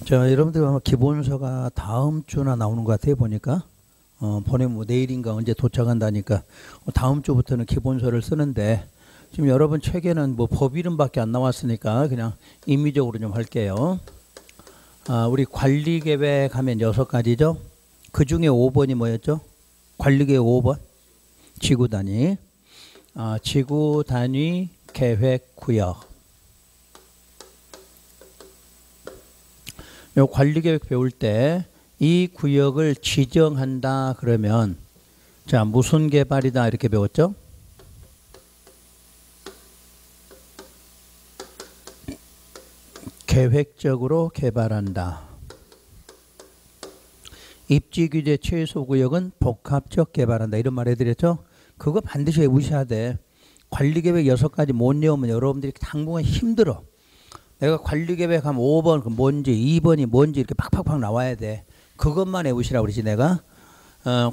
자, 여러분들 아마 기본서가 다음 주나 나오는 것 같아요. 보니까 보내면 뭐 내일인가 언제 도착한다니까 다음 주부터는 기본서를 쓰는데 지금 여러분 책에는 뭐 법 이름밖에 안 나왔으니까 그냥 임의적으로 좀 할게요. 우리 관리계획 하면 6가지죠. 그 중에 5번이 뭐였죠? 관리계획 5번 지구단위. 지구단위 계획구역. 요 관리계획 배울 때 이 구역을 지정한다 그러면 자 무슨 개발이다 이렇게 배웠죠? 계획적으로 개발한다. 입지규제 최소구역은 복합적 개발한다. 이런 말 해드렸죠? 그거 반드시 외우셔야 돼. 관리계획 6가지 못 외우면 여러분들이 당분간 힘들어. 내가 관리계획 하면 5번 그 뭔지 2번이 뭔지 이렇게 팍팍팍 나와야 돼. 그것만 외우시라고 그러지 내가.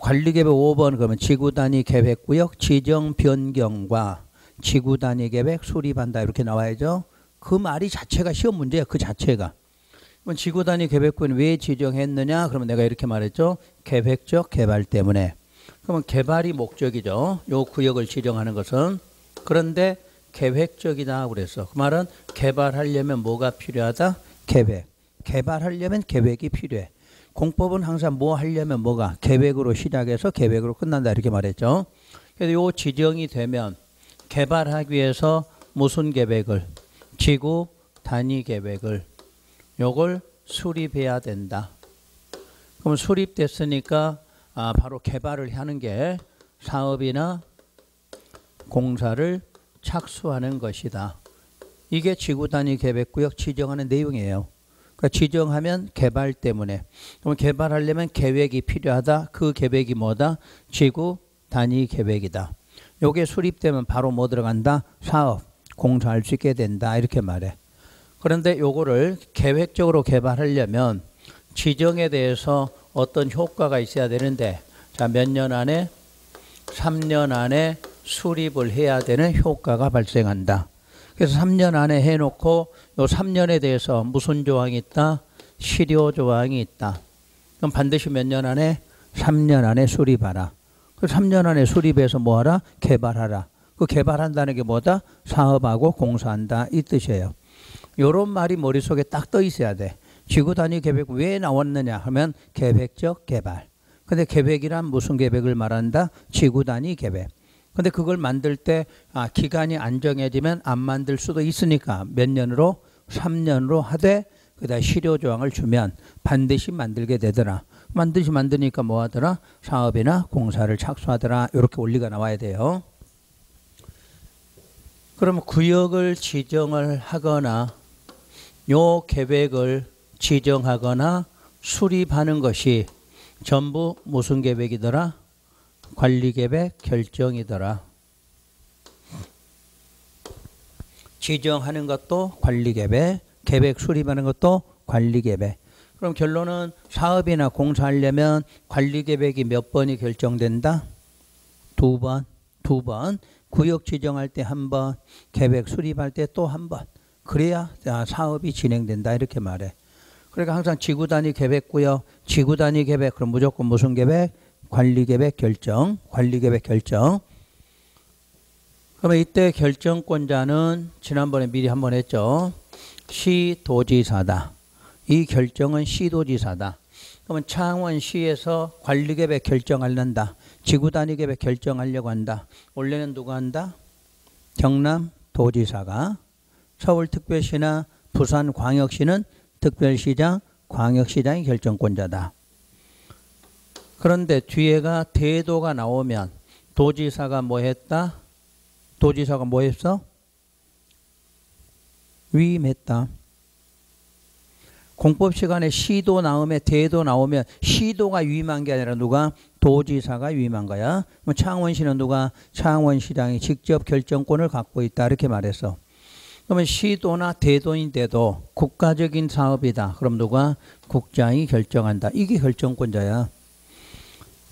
관리계획 5번 그러면 지구단위 계획구역 지정 변경과 지구단위 계획 수립한다 이렇게 나와야죠. 그 말이 자체가 시험 문제야. 그 자체가. 그럼 지구단위 계획구역은 왜 지정했느냐? 그러면 내가 이렇게 말했죠. 계획적 개발 때문에. 그러면 개발이 목적이죠. 요 구역을 지정하는 것은. 그런데 계획적이다 그랬어. 그 말은 개발하려면 뭐가 필요하다? 계획. 개발하려면 계획이 필요해. 공법은 항상 뭐 하려면 뭐가? 계획으로 시작해서 계획으로 끝난다 이렇게 말했죠. 그래서 요 지정이 되면 개발하기 위해서 무슨 계획을? 지구 단위 계획을 요걸 수립해야 된다. 그럼 수립됐으니까 바로 개발을 하는 게 사업이나 공사를 착수하는 것이다. 이게 지구 단위 계획구역 지정하는 내용이에요. 그러니까 지정하면 개발 때문에. 그럼 개발하려면 계획이 필요하다. 그 계획이 뭐다? 지구 단위 계획이다. 요게 수립되면 바로 뭐 들어간다? 사업, 공사할 수 있게 된다. 이렇게 말해. 그런데 요거를 계획적으로 개발하려면 지정에 대해서 어떤 효과가 있어야 되는데 자, 몇 년 안에? 3년 안에 수립을 해야 되는 효과가 발생한다. 그래서 3년 안에 해놓고 요 3년에 대해서 무슨 조항이 있다? 실효 조항이 있다. 그럼 반드시 몇 년 안에? 3년 안에 수립하라. 그 3년 안에 수립해서 뭐하라? 개발하라. 그 개발한다는 게 뭐다? 사업하고 공사한다 이 뜻이에요. 요런 말이 머릿속에 딱 떠 있어야 돼. 지구단위 계획 왜 나왔느냐 하면 계획적 개발. 근데 계획이란 무슨 계획을 말한다? 지구단위 계획. 근데 그걸 만들 때 기간이 안 정해지면 안 만들 수도 있으니까 몇 년으로? 3년으로 하되 그다음 실효 조항을 주면 반드시 만들게 되더라. 반드시 만드니까 뭐 하더라? 사업이나 공사를 착수하더라. 이렇게 원리가 나와야 돼요. 그러면 구역을 지정을 하거나 요 계획을 지정하거나 수립하는 것이 전부 무슨 계획이더라? 관리계획 결정이더라. 지정하는 것도 관리계획, 계획 수립하는 것도 관리계획. 그럼 결론은 사업이나 공사하려면 관리계획이 몇 번이 결정된다? 2번. 2번. 구역 지정할 때 1번, 계획 수립할 때 또 1번. 그래야 사업이 진행된다 이렇게 말해. 그러니까 항상 지구단위 계획구역, 지구단위 계획 그럼 무조건 무슨 계획? 관리계획 결정, 관리계획 결정. 그러면 이때 결정권자는 지난번에 미리 한번 했죠. 시도지사다. 이 결정은 시도지사다. 그러면 창원시에서 관리계획 결정하려다. 지구단위 계획 결정하려고 한다. 원래는 누가 한다? 경남도지사가. 서울특별시나 부산광역시는 특별시장, 광역시장이 결정권자다. 그런데 뒤에가 대도가 나오면 도지사가 뭐 했다? 도지사가 뭐 했어? 위임했다. 공법 시간에 시도 나오면 대도 나오면 시도가 위임한 게 아니라 누가? 도지사가 위임한 거야. 창원시는 누가? 창원시장이 직접 결정권을 갖고 있다 이렇게 말했어. 그러면 시도나 대도인데도 국가적인 사업이다. 그럼 누가? 국장이 결정한다. 이게 결정권자야.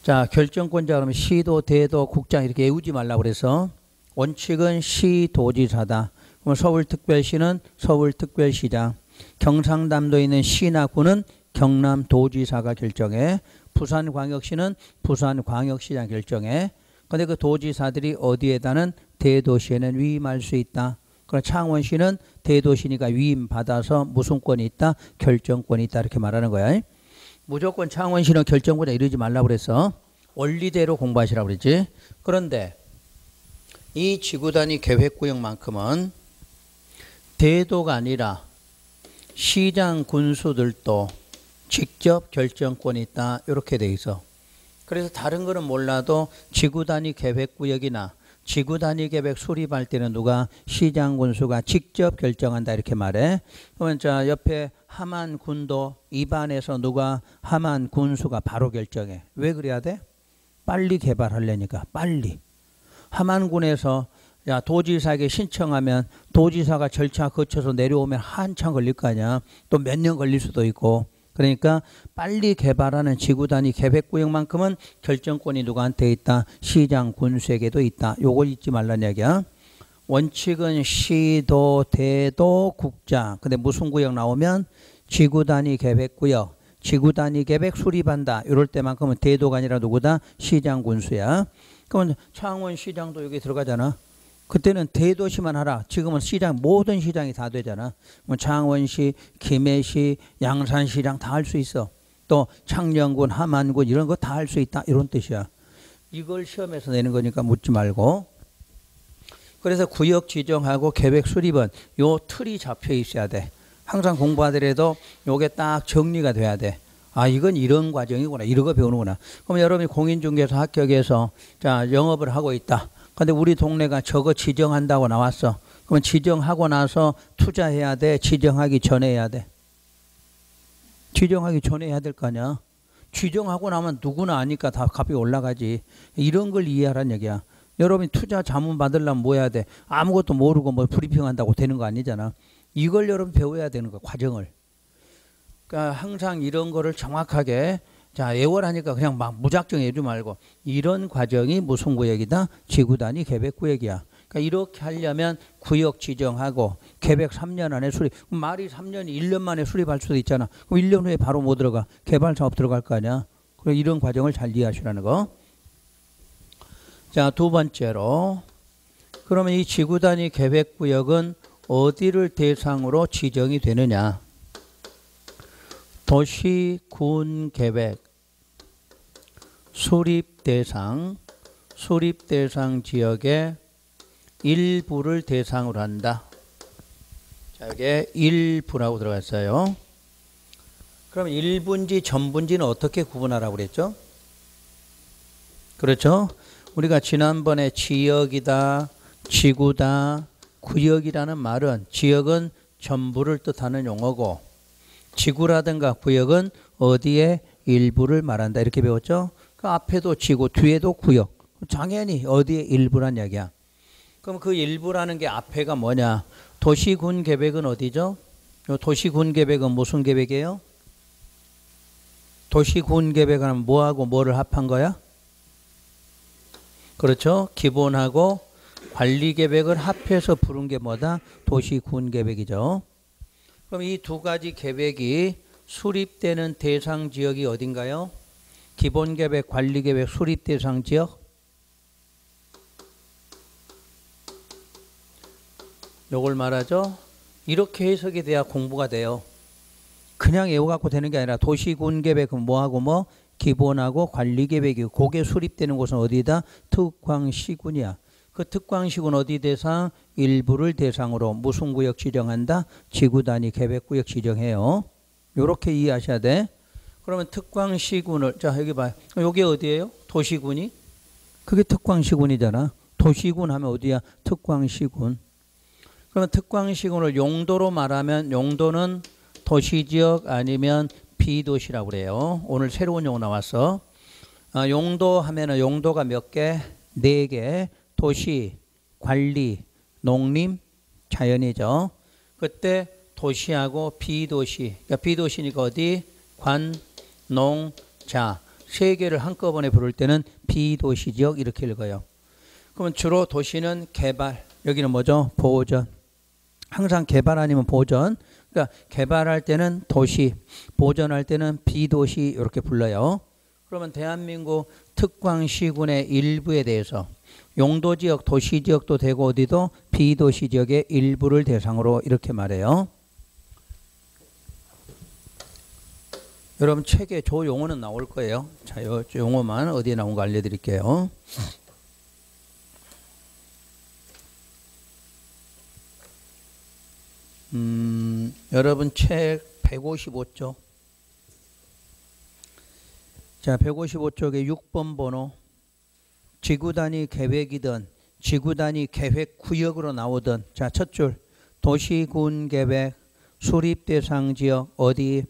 자, 결정권자 그러면 시도, 대도, 국장 이렇게 외우지 말라고 그래서 원칙은 시도지사다. 그럼 서울특별시는 서울특별시장. 경상남도에 있는 시나 구는 경남도지사가 결정해. 부산광역시는 부산광역시장 결정해. 근데 그 도지사들이 어디에다는 대도시에는 위임할 수 있다. 그럼 창원시는 대도시니까 위임받아서 무슨 권이 있다? 결정권이 있다. 이렇게 말하는 거야. 무조건 창원시는 결정권에 이르지 말라고 그랬어. 원리대로 공부하시라고 그랬지. 그런데 이 지구단위 계획구역만큼은 대도가 아니라 시장 군수들도 직접 결정권이 있다. 이렇게 돼 있어. 그래서 다른 거는 몰라도 지구단위 계획구역이나 지구단위 계획 수립할 때는 누가 시장 군수가 직접 결정한다 이렇게 말해. 그러면 자 옆에 함안군도 입안에서 누가 함안 군수가 바로 결정해. 왜 그래야 돼? 빨리 개발하려니까. 빨리. 함안군에서 야 도지사에게 신청하면 도지사가 절차 거쳐서 내려오면 한참 걸릴 거 아니야. 또 몇 년 걸릴 수도 있고. 그러니까 빨리 개발하는 지구단위 계획구역만큼은 결정권이 누구한테 있다? 시장 군수에게도 있다. 요걸 잊지 말라는 얘기야. 원칙은 시도, 대도, 국자. 근데 무슨 구역 나오면 지구단위 계획구역, 지구단위 계획 수립한다. 이럴 때만큼은 대도가 아니라 누구다? 시장 군수야. 그러면 창원시장도 여기 들어가잖아. 그때는 대도시만 하라. 지금은 시장 모든 시장이 다 되잖아. 뭐 창원시, 김해시, 양산시장 다 할 수 있어. 또 창녕군, 함안군 이런 거 다 할 수 있다. 이런 뜻이야. 이걸 시험에서 내는 거니까 묻지 말고. 그래서 구역 지정하고 계획 수립은 요 틀이 잡혀 있어야 돼. 항상 공부하더라도 요게 딱 정리가 돼야 돼. 아 이건 이런 과정이구나. 이런 거 배우는구나. 그럼 여러분이 공인중개사 합격해서 자 영업을 하고 있다. 근데 우리 동네가 저거 지정한다고 나왔어. 그러면 지정하고 나서 투자해야 돼? 지정하기 전에 해야 돼? 지정하기 전에 해야 될 거 아니야. 지정하고 나면 누구나 아니까 다 값이 올라가지. 이런 걸 이해하라는 얘기야. 여러분이 투자 자문 받으려면 뭐 해야 돼? 아무것도 모르고 뭐 브리핑한다고 되는 거 아니잖아. 이걸 여러분 배워야 되는 거야. 과정을. 그러니까 항상 이런 거를 정확하게 자 예월하니까 그냥 막 무작정 해주지 말고 이런 과정이 무슨 구역이다? 지구단위 계획구역이야. 그러니까 이렇게 하려면 구역 지정하고 계획 3년 안에 수립. 말이 3년이 1년 만에 수립할 수도 있잖아. 그럼 1년 후에 바로 뭐 들어가? 개발사업 들어갈 거 아니야. 그래서 이런 과정을 잘 이해하시라는 거. 자, 두 번째로 그러면 이 지구단위 계획구역은 어디를 대상으로 지정이 되느냐? 도시, 군 계획, 수립 대상 지역의 일부를 대상으로 한다. 자, 여기에 일부라고 들어갔어요. 그럼 일부인지 전부인지는 어떻게 구분하라고 그랬죠? 그렇죠? 우리가 지난번에 지역이다, 지구다, 구역이라는 말은 지역은 전부를 뜻하는 용어고 지구라든가 구역은 어디에 일부를 말한다. 이렇게 배웠죠? 그 앞에도 지구, 뒤에도 구역. 당연히 어디에 일부란 이야기야. 그럼 그 일부라는 게 앞에가 뭐냐? 도시군 계획은 어디죠? 도시군 계획은 무슨 계획이에요? 도시군 계획은 뭐하고 뭐를 합한 거야? 그렇죠? 기본하고 관리 계획을 합해서 부른 게 뭐다? 도시군 계획이죠. 그럼 이 두 가지 계획이 수립되는 대상 지역이 어딘가요? 기본 계획, 관리 계획, 수립 대상 지역? 요걸 말하죠. 이렇게 해석이 돼야 공부가 돼요. 그냥 외워갖고 되는 게 아니라 도시군 계획은 뭐하고 뭐? 기본하고 관리 계획이고 그게 수립되는 곳은 어디다? 특광시군이야. 그 특광시군 어디 대상? 일부를 대상으로 무슨 구역 지정한다? 지구단위 계획구역 지정해요. 요렇게 이해하셔야 돼. 그러면 특광시군을 자 여기 봐요. 여기 어디예요? 도시군이? 그게 특광시군이잖아. 도시군 하면 어디야? 특광시군. 그러면 특광시군을 용도로 말하면 용도는 도시지역 아니면 비도시라고 그래요. 오늘 새로운 용어 나왔어. 용도 하면은 용도가 몇 개? 4개. 도시, 관리, 농림, 자연이죠. 그때 도시하고 비도시. 그러니까 비도시니까 어디? 관, 농, 자. 3개를 한꺼번에 부를 때는 비도시지역 이렇게 읽어요. 그러면 주로 도시는 개발. 여기는 뭐죠? 보전. 항상 개발 아니면 보전. 그러니까 개발할 때는 도시, 보존할 때는 비도시 이렇게 불러요. 그러면 대한민국 특광시군의 일부에 대해서 용도지역, 도시지역도 되고 어디도 비도시지역의 일부를 대상으로 이렇게 말해요. 여러분 책에 저 용어는 나올 거예요. 자, 이 용어만 어디에 나온 거 알려드릴게요. 여러분 책 155쪽. 자, 155쪽에 6번 번호. 지구단위 계획이든 지구단위 계획구역으로 나오든, 자, 첫 줄 도시군 계획 수립 대상 지역 어디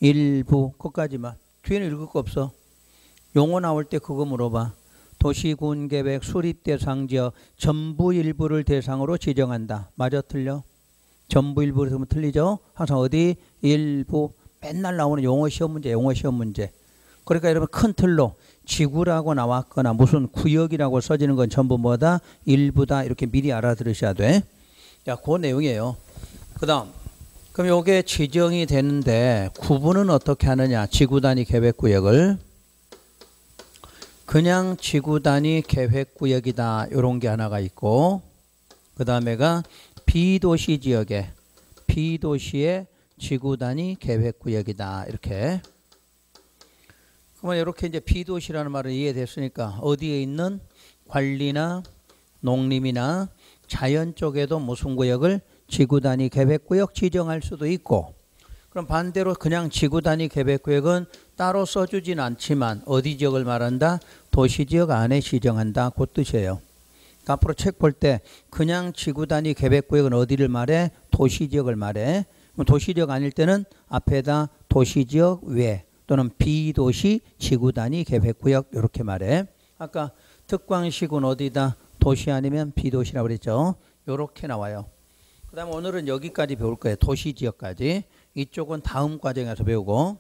일부, 끝까지만. 뒤에는 읽을 거 없어. 용어 나올 때 그거 물어봐. 도시군 계획 수립 대상 지역 전부 일부를 대상으로 지정한다. 맞아 틀려? 전부 일부를 들으면 틀리죠? 항상 어디 일부, 맨날 나오는 용어 시험 문제, 용어 시험 문제. 그러니까 여러분 큰 틀로 지구라고 나왔거나 무슨 구역이라고 써지는 건 전부 뭐다? 일부다. 이렇게 미리 알아들으셔야 돼. 자, 그 내용이에요. 그 다음, 그럼 요게 지정이 되는데 구분은 어떻게 하느냐? 지구단위 계획구역을 그냥 지구단위 계획구역이다. 요런 게 하나가 있고, 그 다음에가 비도시 지역에 비도시의 지구단위 계획구역이다. 이렇게. 그러면 이렇게 이제 비도시라는 말은 이해됐으니까 어디에 있는 관리나 농림이나 자연 쪽에도 무슨 구역을 지구단위 계획구역 지정할 수도 있고, 그럼 반대로 그냥 지구단위 계획구역은 따로 써주진 않지만 어디 지역을 말한다? 도시지역 안에 지정한다. 그 뜻이에요. 앞으로 책 볼 때 그냥 지구단위 계획구역은 어디를 말해? 도시지역을 말해. 도시지역 아닐 때는 앞에다 도시지역 외 또는 비도시 지구단위 계획구역 이렇게 말해. 아까 특광시군 어디다? 도시 아니면 비도시라고 그랬죠. 이렇게 나와요. 그 다음에 오늘은 여기까지 배울 거예요. 도시지역까지. 이쪽은 다음 과정에서 배우고,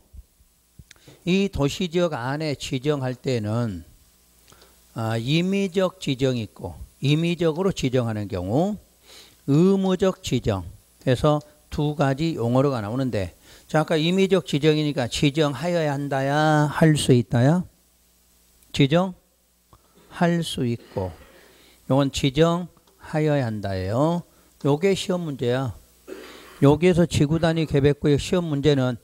이 도시지역 안에 지정할 때는 임의적 지정이 있고, 임의적으로 지정하는 경우, 의무적 지정 해서 두 가지 용어가 나오는데, 자, 아까 임의적 지정이니까 지정하여야 한다야, 할 수 있다야? 지정할 수 있고, 이건 지정하여야 한다예요. 요게 시험 문제야. 여기에서 지구단위 계획구역 시험 문제는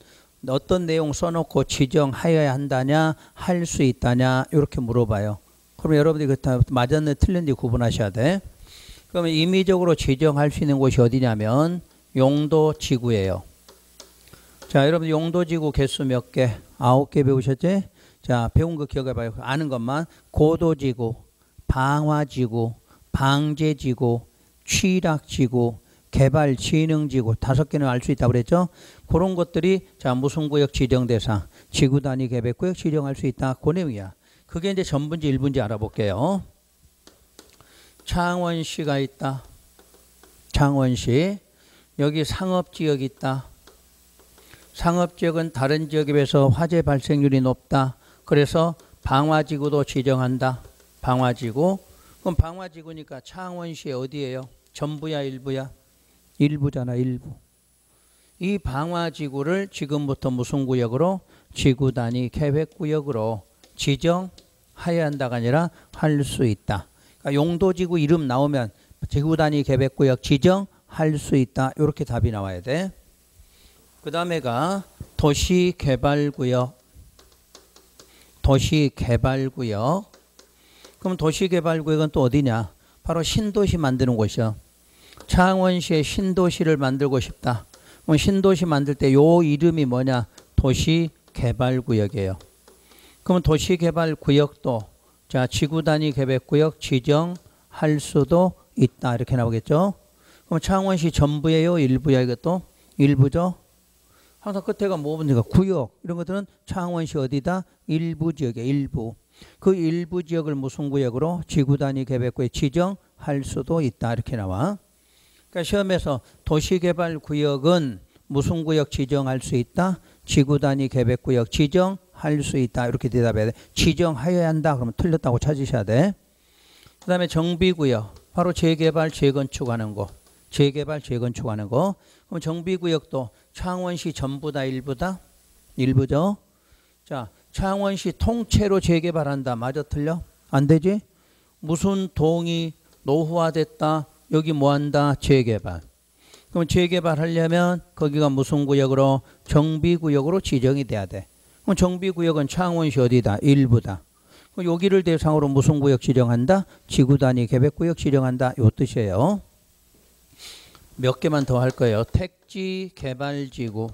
어떤 내용 써놓고 지정하여야 한다냐, 할 수 있다냐 이렇게 물어봐요. 그럼 여러분들이 다 맞았네 틀렸는지 구분하셔야 돼. 그러면 임의적으로 지정할 수 있는 곳이 어디냐면 용도지구예요. 자, 여러분 용도지구 개수 몇 개? 9개 배우셨지? 자, 배운 거 기억해봐요. 아는 것만. 고도지구, 방화지구, 방제지구, 취락지구, 개발진흥지구 5개는 알 수 있다고 그랬죠. 그런 것들이 자 무슨 구역 지정 대상, 지구단위 계획구역 지정할 수 있다. 그 내용이야. 그게 이제 전부인지 일부인지 알아볼게요. 창원시가 있다. 창원시. 여기 상업지역이 있다. 상업지역은 다른 지역에 비해서 화재 발생률이 높다. 그래서 방화지구도 지정한다. 방화지구. 그럼 방화지구니까 창원시 어디예요? 전부야 일부야? 일부잖아. 일부. 이 방화지구를 지금부터 무슨 구역으로? 지구단위 계획구역으로 지정하여야 한다가 아니라 할 수 있다. 그러니까 용도지구 이름 나오면 지구단위 계획구역 지정할 수 있다. 이렇게 답이 나와야 돼. 그 다음에가 도시개발구역. 도시개발구역. 그럼 도시개발구역은 또 어디냐? 바로 신도시 만드는 곳이요. 창원시에 신도시를 만들고 싶다. 그럼 신도시 만들 때 요 이름이 뭐냐? 도시개발구역이에요. 그러면 도시개발구역도 자 지구단위 계획구역 지정할 수도 있다. 이렇게 나오겠죠. 그럼 창원시 전부예요? 일부야? 이것도? 일부죠. 항상 끝에가 뭐입니까? 구역. 이런 것들은 창원시 어디다? 일부 지역에 일부. 그 일부 지역을 무슨 구역으로? 지구단위 계획구역 지정할 수도 있다. 이렇게 나와. 그러니까 시험에서 도시개발구역은 무슨 구역 지정할 수 있다? 지구단위 계획구역 지정할 수 있다. 이렇게 대답해야 돼. 지정하여야 한다. 그러면 틀렸다고 찾으셔야 돼. 그 다음에 정비구역. 바로 재개발, 재건축하는 거. 재개발, 재건축하는 거. 그럼 정비구역도 창원시 전부다 일부다? 일부죠. 자, 창원시 통째로 재개발한다. 맞아 틀려? 안 되지? 무슨 동이 노후화됐다. 여기 뭐한다? 재개발. 그럼 재개발하려면 거기가 무슨 구역으로? 정비구역으로 지정이 돼야 돼. 그럼 정비구역은 창원시 어디다? 일부다. 그럼 여기를 대상으로 무슨 구역 지정한다? 지구단위 계획구역 지정한다. 요 뜻이에요. 몇 개만 더 할 거예요. 택지개발지구.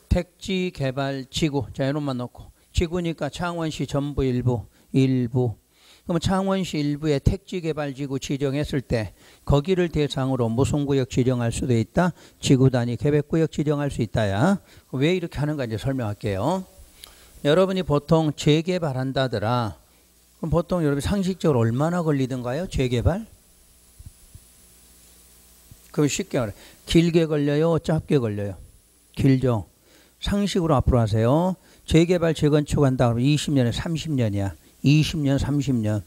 택지개발지구. 자, 이놈만 넣고. 지구니까 창원시 전부 일부. 그러면 창원시 일부에 택지개발지구 지정했을 때 거기를 대상으로 무슨 구역 지정할 수도 있다? 지구단위 계획구역 지정할 수 있다야. 왜 이렇게 하는가 이제 설명할게요. 여러분이 보통 재개발한다더라. 그럼 보통 여러분 상식적으로 얼마나 걸리던가요? 재개발? 그럼 쉽게 말해. 길게 걸려요? 짧게 걸려요? 길죠. 상식으로 앞으로 하세요. 재개발 재건축한다 그러면 20년에 30년이야. 20년, 30년.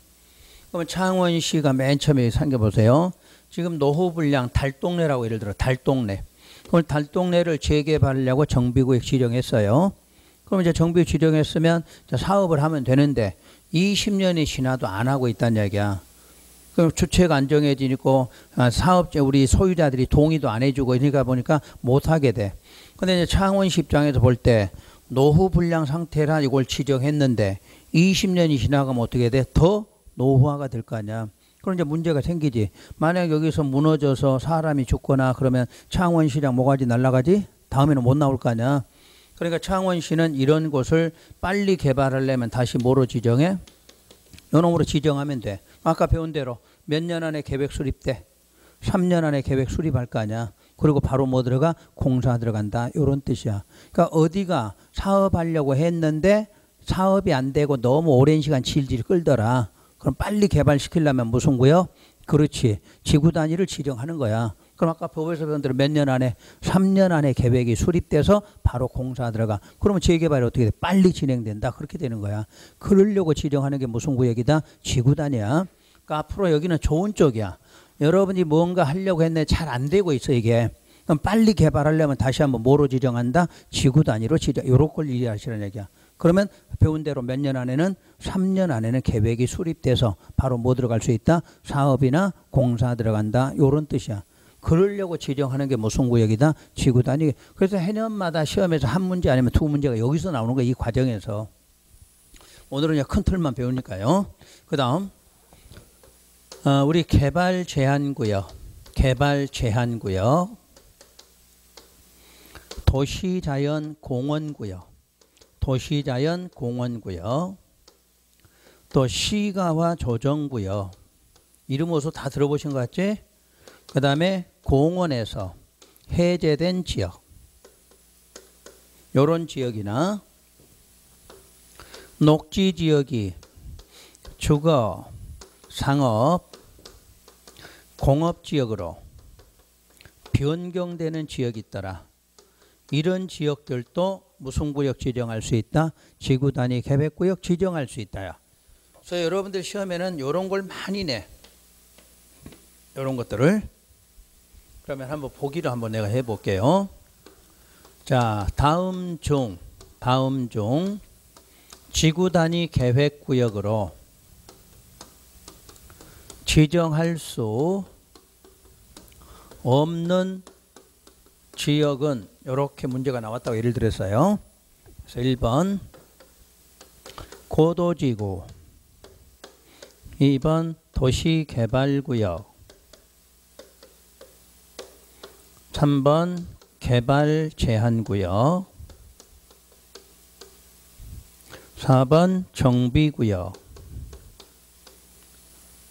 그러면 창원시가 맨 처음에 생겨보세요. 지금 노후불량 달동네라고 예를 들어 달동네. 그럼 달동네를 재개발하려고 정비구역 지정했어요. 그럼 이제 정비구역 지정했으면 사업을 하면 되는데 20년이 지나도 안 하고 있다는 얘기야. 그럼 주체가 안 정해지고 사업자 우리 소유자들이 동의도 안 해주고 이러니까 보니까 못 하게 돼. 근데 이제 창원시 입장에서 볼 때 노후불량 상태라 이걸 지정했는데 20년이 지나가면 어떻게 돼? 더 노후화가 될 거 아니야. 그럼 이제 문제가 생기지. 만약 여기서 무너져서 사람이 죽거나 그러면 창원시장 뭐가지 날아가지? 다음에는 못 나올 거 아니야. 그러니까 창원시는 이런 곳을 빨리 개발하려면 다시 뭐로 지정해? 요놈으로 지정하면 돼. 아까 배운 대로 몇 년 안에 계획 수립돼? 3년 안에 계획 수립할 거 아니야. 그리고 바로 뭐 들어가? 공사 들어간다. 이런 뜻이야. 그러니까 어디가 사업하려고 했는데 사업이 안 되고 너무 오랜 시간 질질 끌더라. 그럼 빨리 개발시키려면 무슨 구역? 그렇지. 지구 단위를 지정하는 거야. 그럼 아까 법에서 배운 대로 몇 년 안에? 3년 안에 계획이 수립돼서 바로 공사 들어가. 그러면 재개발이 어떻게 돼? 빨리 진행된다. 그렇게 되는 거야. 그러려고 지정하는 게 무슨 구역이다? 지구 단위야. 그러니까 앞으로 여기는 좋은 쪽이야. 여러분이 뭔가 하려고 했는데 잘 안 되고 있어 이게. 그럼 빨리 개발하려면 다시 한번 뭐로 지정한다? 지구 단위로 지정. 요런 걸 이해하시라는 얘기야. 그러면 배운 대로 몇 년 안에는 3년 안에는 계획이 수립돼서 바로 뭐 들어갈 수 있다? 사업이나 공사 들어간다. 요런 뜻이야. 그러려고 지정하는 게 무슨 구역이다? 지구 단위. 그래서 해년마다 시험에서 한 문제 아니면 두 문제가 여기서 나오는 거야. 이 과정에서. 오늘은 그냥 큰 틀만 배우니까요. 그 다음 우리 개발 제한구역, 도시자연공원구역, 또 시가화 조정구역. 이름 어서 다 들어보신 것 같지? 그 다음에 공원에서 해제된 지역, 요런 지역이나 녹지 지역이 주거, 상업, 공업지역으로 변경되는 지역이 있더라. 이런 지역들도 무슨 구역 지정할 수 있다? 지구 단위 계획구역 지정할 수 있다요. 그래서 여러분들 시험에는 이런 걸 많이 내. 이런 것들을. 그러면 한번 보기를 한번 내가 해볼게요. 자, 다음 중 지구 단위 계획구역으로 지정할 수 없는 지역은 이렇게 문제가 나왔다고 예를 들었어요. 그래서 1번 고도지구, 2번 도시개발구역, 3번 개발제한구역, 4번 정비구역,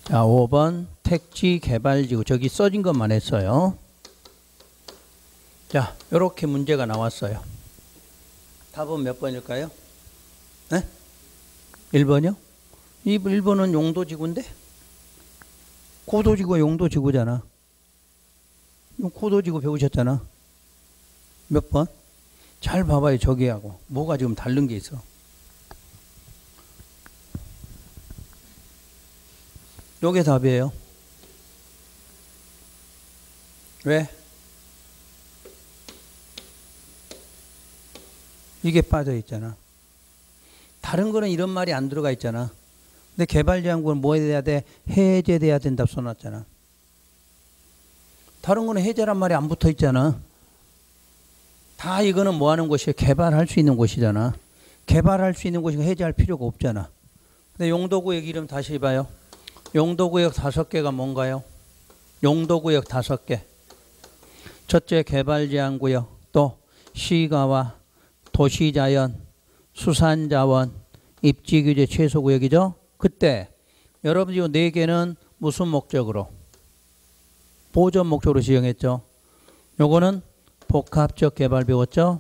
자, 5번 택지개발지구. 저기 써진 것만 했어요. 자, 이렇게 문제가 나왔어요. 답은 몇 번일까요? 네? 1번이요? 1번은 용도지구인데? 고도지구가 용도지구잖아. 고도지구 배우셨잖아. 몇 번? 잘 봐봐요. 저기하고 뭐가 지금 다른 게 있어. 요게 답이에요. 왜? 이게 빠져 있잖아. 다른 거는 이런 말이 안 들어가 있잖아. 근데 개발제한구는 뭐 해야 돼? 해제돼야 된다 써놨잖아. 다른 거는 해제란 말이 안 붙어 있잖아. 다 이거는 뭐 하는 곳이야? 개발할 수 있는 곳이잖아. 개발할 수 있는 곳이고 해제할 필요가 없잖아. 근데 용도구역 이름 다시 봐요. 용도구역 5개가 뭔가요? 용도구역 5개. 첫째 개발제한구역, 또 시가와 도시자연, 수산자원, 입지규제 최소구역이죠. 그때 여러분 이 4개는 무슨 목적으로? 보전 목적으로 지정했죠. 요거는 복합적 개발 배웠죠.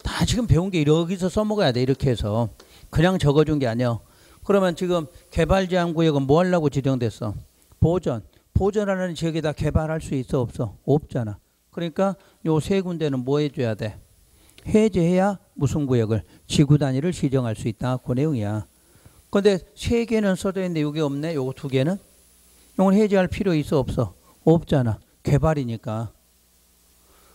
다 지금 배운 게 여기서 써먹어야 돼. 이렇게 해서 그냥 적어준 게 아니야. 그러면 지금 개발제한구역은 뭐 하려고 지정됐어? 보전. 보전하는 지역에다 개발할 수 있어 없어? 없잖아. 그러니까 요 3군데는 뭐 해줘야 돼? 해제해야 무슨 구역을? 지구 단위를 지정할 수 있다. 그 내용이야. 근데 3개는 써져 있는데 이게 없네. 요거 2개는? 이건 해제할 필요 있어 없어? 없잖아. 개발이니까.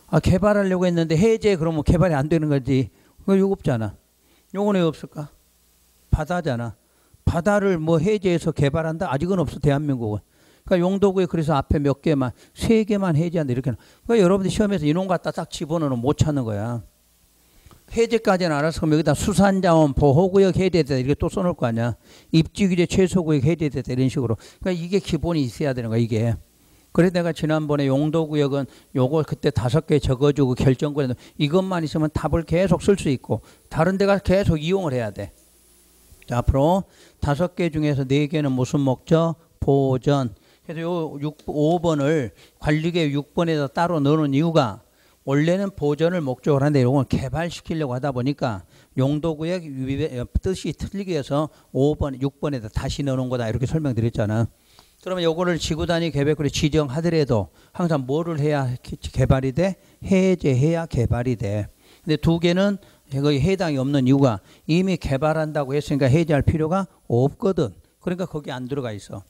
아, 개발하려고 했는데 해제 그러면 개발이 안 되는 거지. 이거 없잖아. 요거는 왜 없을까? 바다잖아. 바다를 뭐 해제해서 개발한다? 아직은 없어. 대한민국은. 그러니까 용도구에 그래서 앞에 몇 개만 3개만 해제한다 이렇게. 그러니까 여러분들 시험에서 이놈 갖다 딱 집어넣으면 못 찾는 거야. 해제까지는 알아서 그럼 여기다 수산자원 보호구역 해제됐다 이렇게 또 써놓을 거 아니야. 입지규제 최소구역 해제됐다 이런 식으로. 그러니까 이게 기본이 있어야 되는 거야 이게. 그래서 내가 지난번에 용도구역은 요거 그때 5개 적어주고 결정권에 이것만 있으면 답을 계속 쓸 수 있고 다른 데가 계속 이용을 해야 돼. 자, 앞으로 5개 중에서 4개는 무슨 목적? 보전. 그래서 요 5번을 관리계획 6번에다 따로 넣는 이유가 원래는 보전을 목적으로 하는데 이걸 개발시키려고 하다 보니까 용도구역 뜻이 틀리기 위해서 5번, 6번에다 다시 넣는 거다 이렇게 설명드렸잖아. 그러면 요거를 지구단위 계획으로 지정하더라도 항상 뭐를 해야 개발이 돼? 해제해야 개발이 돼. 근데 2개는 거의 해당이 없는 이유가 이미 개발한다고 했으니까 해제할 필요가 없거든. 그러니까 거기 안 들어가 있어.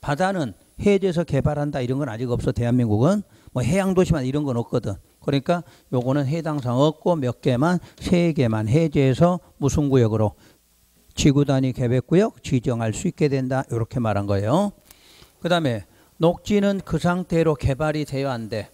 바다는 해제해서 개발한다 이런 건 아직 없어. 대한민국은 뭐 해양도시만 이런 건 없거든. 그러니까 요거는 해당사항 없고 몇 개만 3개만 해제해서 무슨 구역으로? 지구단위 계획구역 지정할 수 있게 된다. 이렇게 말한 거예요. 그 다음에 녹지는 그 상태로 개발이 돼야 안 돼.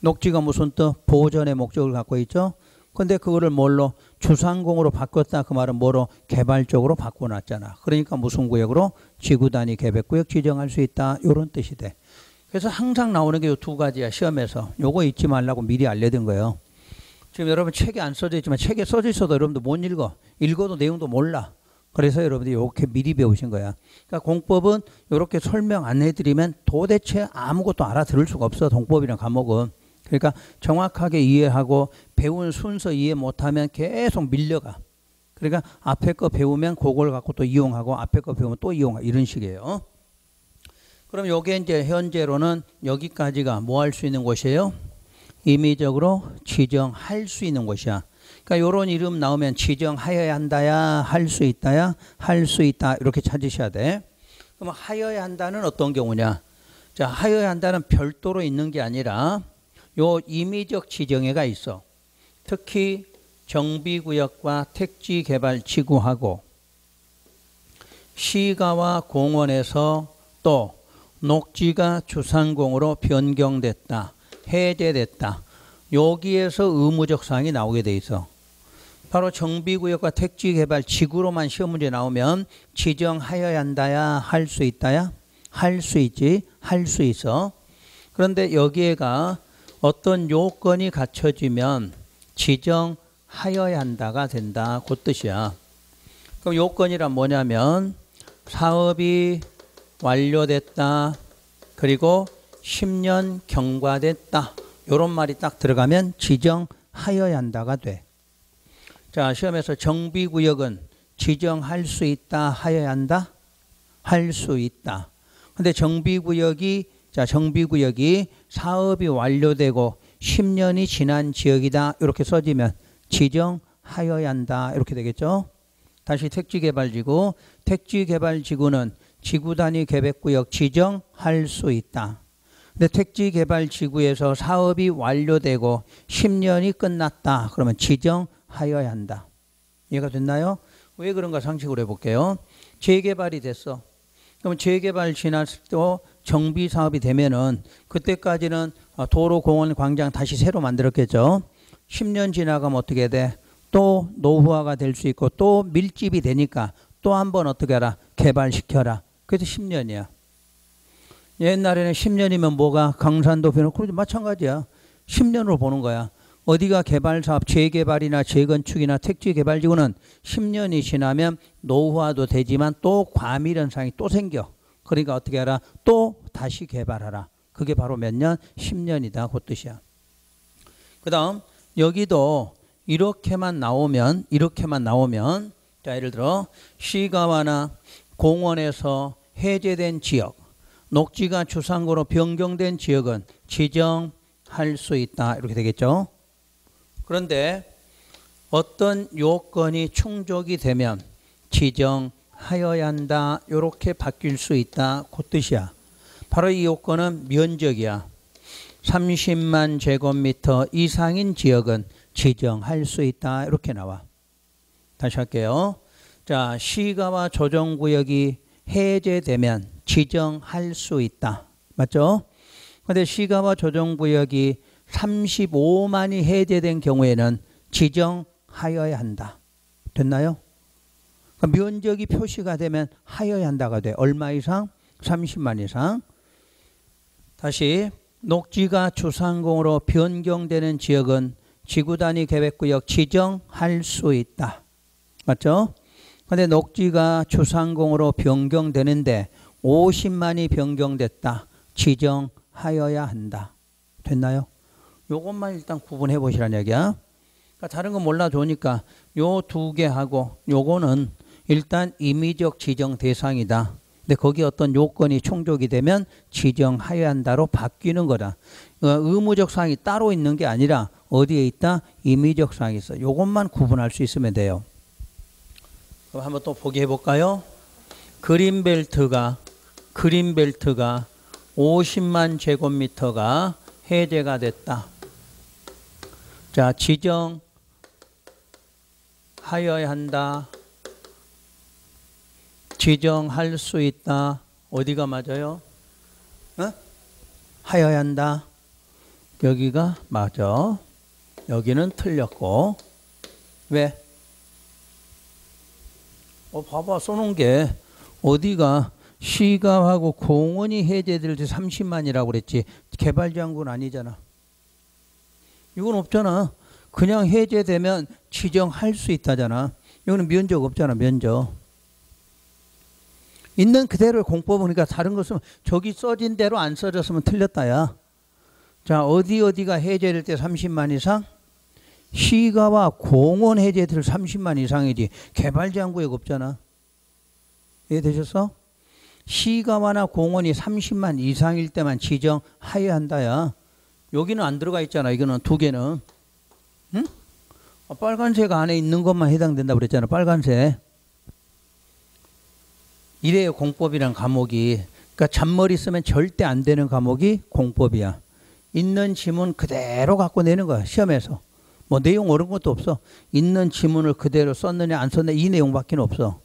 녹지가 무슨 뜻? 보전의 목적을 갖고 있죠. 근데 그거를 뭘로? 주상공으로 바꿨다. 그 말은 뭐로? 개발적으로 바꿔놨잖아. 그러니까 무슨 구역으로? 지구단위 계획구역 지정할 수 있다. 이런 뜻이 돼. 그래서 항상 나오는 게 이 2가지야. 시험에서. 요거 잊지 말라고 미리 알려둔 거예요. 지금 여러분 책에 안 써져 있지만 책에 써져 있어도 여러분들 못 읽어. 읽어도 내용도 몰라. 그래서 여러분들이 이렇게 미리 배우신 거야. 그러니까 공법은 이렇게 설명 안 해드리면 도대체 아무것도 알아들을 수가 없어. 동법이랑 과목은. 그러니까 정확하게 이해하고 배운 순서 이해 못하면 계속 밀려가. 그러니까 앞에 거 배우면 그걸 갖고 또 이용하고 앞에 거 배우면 또 이용하고 이런 식이에요. 그럼 요게 이제 현재로는 여기까지가 뭐 할 수 있는 곳이에요? 임의적으로 지정할 수 있는 곳이야. 그러니까 요런 이름 나오면 지정하여야 한다야, 할 수 있다야, 할 수 있다 이렇게 찾으셔야 돼. 그럼 하여야 한다는 어떤 경우냐? 자, 하여야 한다는 별도로 있는 게 아니라 요 임의적 지정에가 있어. 특히 정비구역과 택지개발지구하고 시가와 공원에서 또 녹지가 주상공으로 변경됐다, 해제됐다. 여기에서 의무적 사항이 나오게 돼 있어. 바로 정비구역과 택지개발지구로만 시험 문제 나오면 지정하여야 한다야, 할 수 있다야, 할 수 있지, 할 수 있어. 그런데 여기에가 어떤 요건이 갖춰지면 지정하여야 한다가 된다. 그 뜻이야. 그럼 요건이란 뭐냐면 사업이 완료됐다. 그리고 10년 경과됐다. 요런 말이 딱 들어가면 지정하여야 한다가 돼. 자, 시험에서 정비구역은 지정할 수 있다, 하여야 한다? 할 수 있다. 근데 정비구역이 사업이 완료되고 10년이 지난 지역이다. 이렇게 써지면 지정하여야 한다. 이렇게 되겠죠. 다시 택지개발지구. 택지개발지구는 지구단위 계획구역 지정할 수 있다. 근데 택지개발지구에서 사업이 완료되고 10년이 끝났다. 그러면 지정하여야 한다. 이해가 됐나요? 왜 그런가 상식으로 해볼게요. 재개발이 됐어. 그럼 재개발 지났을 때 정비 사업이 되면은 그때까지는 도로, 공원, 광장 다시 새로 만들었겠죠. 10년 지나가면 어떻게 돼? 또 노후화가 될 수 있고 또 밀집이 되니까 또 한번 어떻게 하라? 개발시켜라. 그래서 10년이야. 옛날에는 10년이면 뭐가 강산도 변호 그러지 마찬가지야. 10년으로 보는 거야. 어디가 개발사업, 재개발이나 재건축이나 택지개발지구는 10년이 지나면 노후화도 되지만 또 과밀현상이 또 생겨. 그러니까 어떻게 하라? 또 다시 개발하라. 그게 바로 몇 년? 10년이다. 그 뜻이야. 그 다음 여기도 이렇게만 나오면 자 예를 들어 시가와나 공원에서 해제된 지역, 녹지가 주상구로 변경된 지역은 지정할 수 있다. 이렇게 되겠죠. 그런데 어떤 요건이 충족이 되면 지정하여야 한다. 이렇게 바뀔 수 있다. 그 뜻이야. 바로 이 요건은 면적이야. 30만 제곱미터 이상인 지역은 지정할 수 있다. 이렇게 나와. 다시 할게요. 자, 시가와 조정구역이 해제되면 지정할 수 있다. 맞죠? 그런데 시가와 조정구역이 35만이 해제된 경우에는 지정하여야 한다. 됐나요? 그러니까 면적이 표시가 되면 하여야 한다가 돼. 얼마 이상? 30만 이상. 다시 녹지가 주상공으로 변경되는 지역은 지구단위 계획구역 지정할 수 있다. 맞죠? 그런데 녹지가 주상공으로 변경되는데 50만이 변경됐다. 지정하여야 한다. 됐나요? 요것만 일단 구분해 보시라는 얘기야. 그러니까 다른 건 몰라주니까 요 두 개하고 요거는 일단 임의적 지정 대상이다. 근데 거기 어떤 요건이 충족이 되면 지정하여야 한다로 바뀌는 거다. 의무적 사항이 따로 있는 게 아니라 어디에 있다? 임의적 사항이 있어. 요것만 구분할 수 있으면 돼요. 그럼 한번 또 보기 해볼까요? 그린벨트가 50만 제곱미터가 해제가 됐다. 자, 지정하여야 한다. 지정할 수 있다. 어디가 맞아요? 하여야 한다. 여기가 맞아. 여기는 틀렸고. 왜? 봐봐. 써놓은 게 어디가 시가하고 공원이 해제될 때 30만이라고 그랬지. 개발장군 아니잖아. 이건 없잖아. 그냥 해제되면 지정할 수 있다잖아. 이거는 면적 없잖아. 면적. 있는 그대로의 공법 보니까 다른 것은 저기 써진 대로 안 써졌으면 틀렸다야. 자, 어디가 해제될 때 30만 이상? 시가와 공원 해제될 30만 이상이지. 개발장구역 없잖아. 이해되셨어? 시가와나 공원이 30만 이상일 때만 지정하여야 한다야. 여기는 안 들어가 있잖아. 이거는 두 개는. 응? 빨간색 안에 있는 것만 해당된다고 그랬잖아. 빨간색. 이래요. 공법이란 과목이. 그러니까 잔머리 쓰면 절대 안 되는 과목이 공법이야. 있는 지문 그대로 갖고 내는 거야. 시험에서. 뭐 내용 어려운 것도 없어. 있는 지문을 그대로 썼느냐 안 썼느냐 이 내용밖에 없어.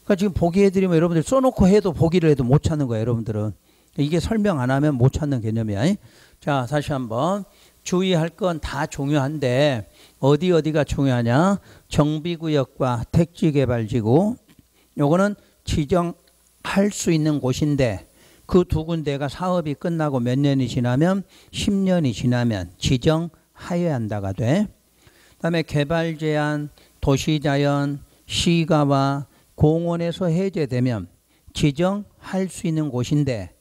그러니까 지금 보기 해드리면 여러분들 써놓고 해도 보기를 해도 못 찾는 거야. 여러분들은. 이게 설명 안 하면 못 찾는 개념이야. 자, 다시 한번. 주의할 건 다 중요한데 어디가 중요하냐? 정비구역과 택지개발지구. 요거는 지정할 수 있는 곳인데 그 두 군데가 사업이 끝나고 몇 년이 지나면 10년이 지나면 지정하여야 한다가 돼. 그다음에 개발제한, 도시자연, 시가와 공원에서 해제되면 지정할 수 있는 곳인데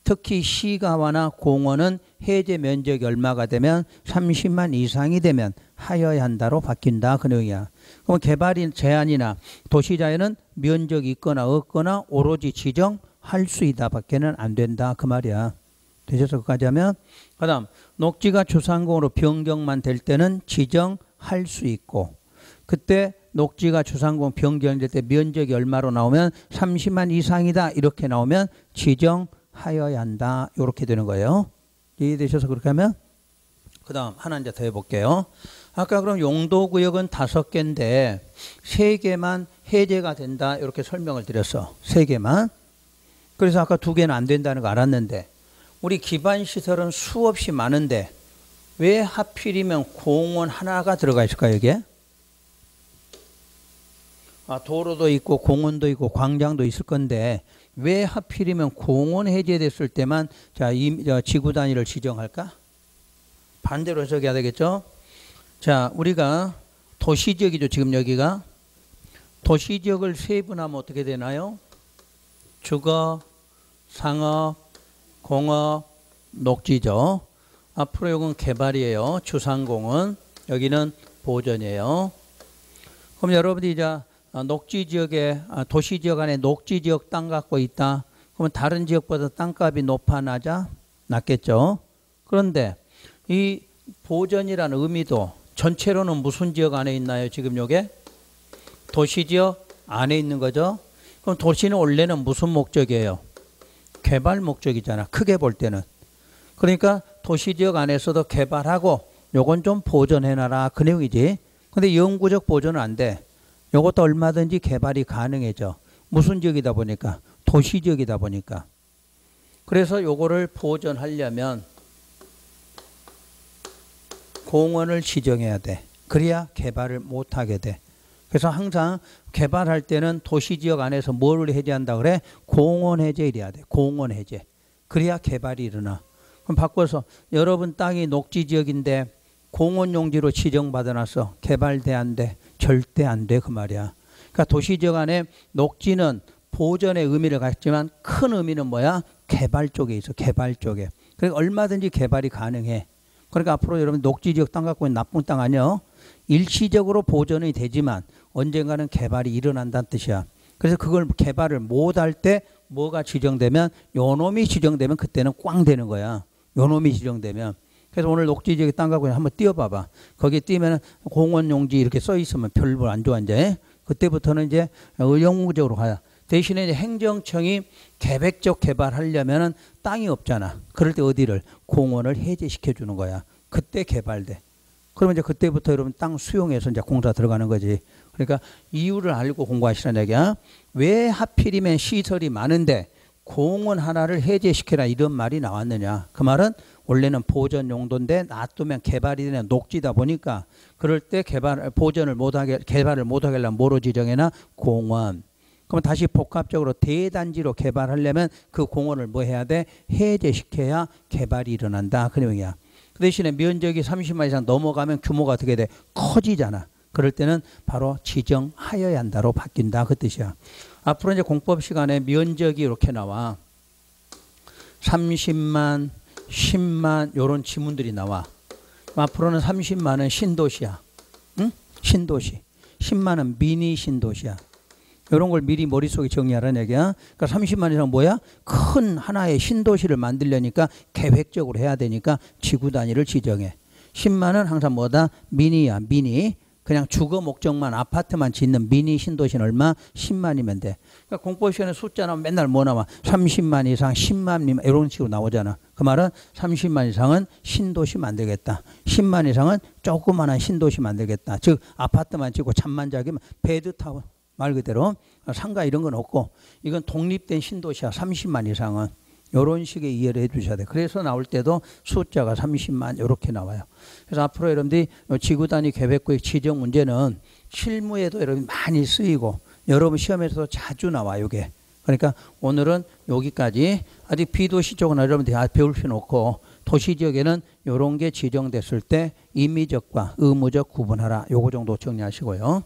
특히 시가와나 공원은 해제 면적이 얼마가 되면 30만 이상이 되면 하여야 한다로 바뀐다. 그 내용이야. 그럼 개발인 제한이나 도시자연은 면적이 있거나 없거나 오로지 지정할 수 있다 밖에는 안 된다. 그 말이야. 되셔서 그까지 하면 그 다음 녹지가 주상공으로 변경만 될 때는 지정할 수 있고 그때 녹지가 주상공 변경될 때 면적이 얼마로 나오면 30만 이상이다. 이렇게 나오면 지정하여야 한다. 이렇게 되는 거예요. 이해되셔서 그렇게 하면 그 다음 하나 이제 더 해볼게요. 아까 그럼 용도구역은 5개인데 3개만 해제가 된다 이렇게 설명을 드렸어. 3개만. 그래서 아까 2개는 안 된다는 거 알았는데 우리 기반시설은 수없이 많은데 왜 하필이면 공원 하나가 들어가 있을까 여기에? 도로도 있고 공원도 있고 광장도 있을 건데 왜 하필이면 공원 해제됐을 때만 지구 단위를 지정할까? 반대로 해석해야 되겠죠? 자, 우리가 도시지역이죠. 지금 여기가. 도시지역을 세분하면 어떻게 되나요? 주거, 상업, 공업, 녹지죠. 앞으로 이건 개발이에요. 주상공은. 여기는 보전이에요. 그럼 여러분들이 이제 녹지지역에 도시지역 안에 녹지지역 땅 갖고 있다. 그러면 다른 지역보다 땅값이 높아 낮아? 낮겠죠. 그런데 이 보전이라는 의미도 전체로는 무슨 지역 안에 있나요? 지금 요게 도시지역 안에 있는 거죠. 그럼 도시는 원래는 무슨 목적이에요? 개발 목적이잖아. 크게 볼 때는. 그러니까 도시지역 안에서도 개발하고 요건 좀 보존해놔라 그 내용이지. 근데 영구적 보존은 안 돼. 요것도 얼마든지 개발이 가능해져. 무슨 지역이다 보니까? 도시지역이다 보니까. 그래서 요거를 보존하려면 공원을 지정해야 돼. 그래야 개발을 못하게 돼. 그래서 항상 개발할 때는 도시지역 안에서 뭐를 해제한다 그래? 공원 해제 이래야 돼. 공원 해제. 그래야 개발이 일어나. 그럼 바꿔서 여러분 땅이 녹지지역인데 공원 용지로 지정받아놨어. 개발돼 안 돼? 절대 안 돼 그 말이야. 그러니까 도시지역 안에 녹지는 보전의 의미를 갖지만 큰 의미는 뭐야? 개발 쪽에 있어. 개발 쪽에. 그러니까 얼마든지 개발이 가능해. 그러니까 앞으로 여러분 녹지지역 땅 갖고 있는 나쁜 땅 아니요. 일시적으로 보전이 되지만 언젠가는 개발이 일어난다는 뜻이야. 그래서 그걸 개발을 못할 때 뭐가 지정되면 요놈이 지정되면 그때는 꽝 되는 거야. 요놈이 지정되면. 그래서 오늘 녹지지역에 땅 갖고 있는 한번 띄워봐봐. 거기 띄면 공원 용지 이렇게 써 있으면 별로 안 좋아 이제. 그때부터는 이제 영구적으로 가야. 대신에 이제 행정청이 계획적 개발하려면은 땅이 없잖아. 그럴 때 어디를? 공원을 해제시켜 주는 거야. 그때 개발돼. 그러면 이제 그때부터 여러분 땅 수용해서 이제 공사 들어가는 거지. 그러니까 이유를 알고 공부하시라는 얘기야. 왜 하필이면 시설이 많은데 공원 하나를 해제시켜라 이런 말이 나왔느냐. 그 말은 원래는 보전 용도인데 놔두면 개발이 되는 녹지다 보니까 그럴 때 개발을 못하게 하려면 뭐로 지정해나? 공원. 그럼 다시 복합적으로 대단지로 개발하려면 그 공원을 뭐 해야 돼? 해제시켜야 개발이 일어난다. 그 내용이야. 그 대신에 면적이 30만 이상 넘어가면 규모가 어떻게 돼? 커지잖아. 그럴 때는 바로 지정하여야 한다로 바뀐다. 그 뜻이야. 앞으로 이제 공법 시간에 면적이 이렇게 나와. 30만, 10만 이런 지문들이 나와. 앞으로는 30만은 신도시야. 응? 신도시. 10만은 미니 신도시야. 이런 걸 미리 머릿속에 정리하라는 얘기야. 그러니까 30만 이상 뭐야? 큰 하나의 신도시를 만들려니까 계획적으로 해야 되니까 지구 단위를 지정해. 10만은 항상 뭐다? 미니야. 미니. 그냥 주거 목적만 아파트만 짓는 미니 신도시는 얼마? 10만이면 돼. 그러니까 공법 시간에 숫자 나오면 맨날 뭐 나와? 30만 이상, 10만 미만 이런 식으로 나오잖아. 그 말은 30만 이상은 신도시 만들겠다. 10만 이상은 조그만한 신도시 만들겠다. 즉 아파트만 짓고 잠만 자기면 베드타운. 말 그대로 상가 이런 건 없고 이건 독립된 신도시야. 30만 이상은. 이런 식의 이해를 해 주셔야 돼. 그래서 나올 때도 숫자가 30만 이렇게 나와요. 그래서 앞으로 여러분들이 지구 단위 계획구역 지정 문제는 실무에도 여러분 많이 쓰이고 여러분 시험에서도 자주 나와요. 이게. 그러니까 오늘은 여기까지. 아직 비도시 쪽은 여러분들이 배울 필요는 없고 도시지역에는 이런 게 지정됐을 때 임의적과 의무적 구분하라. 요거 정도 정리하시고요.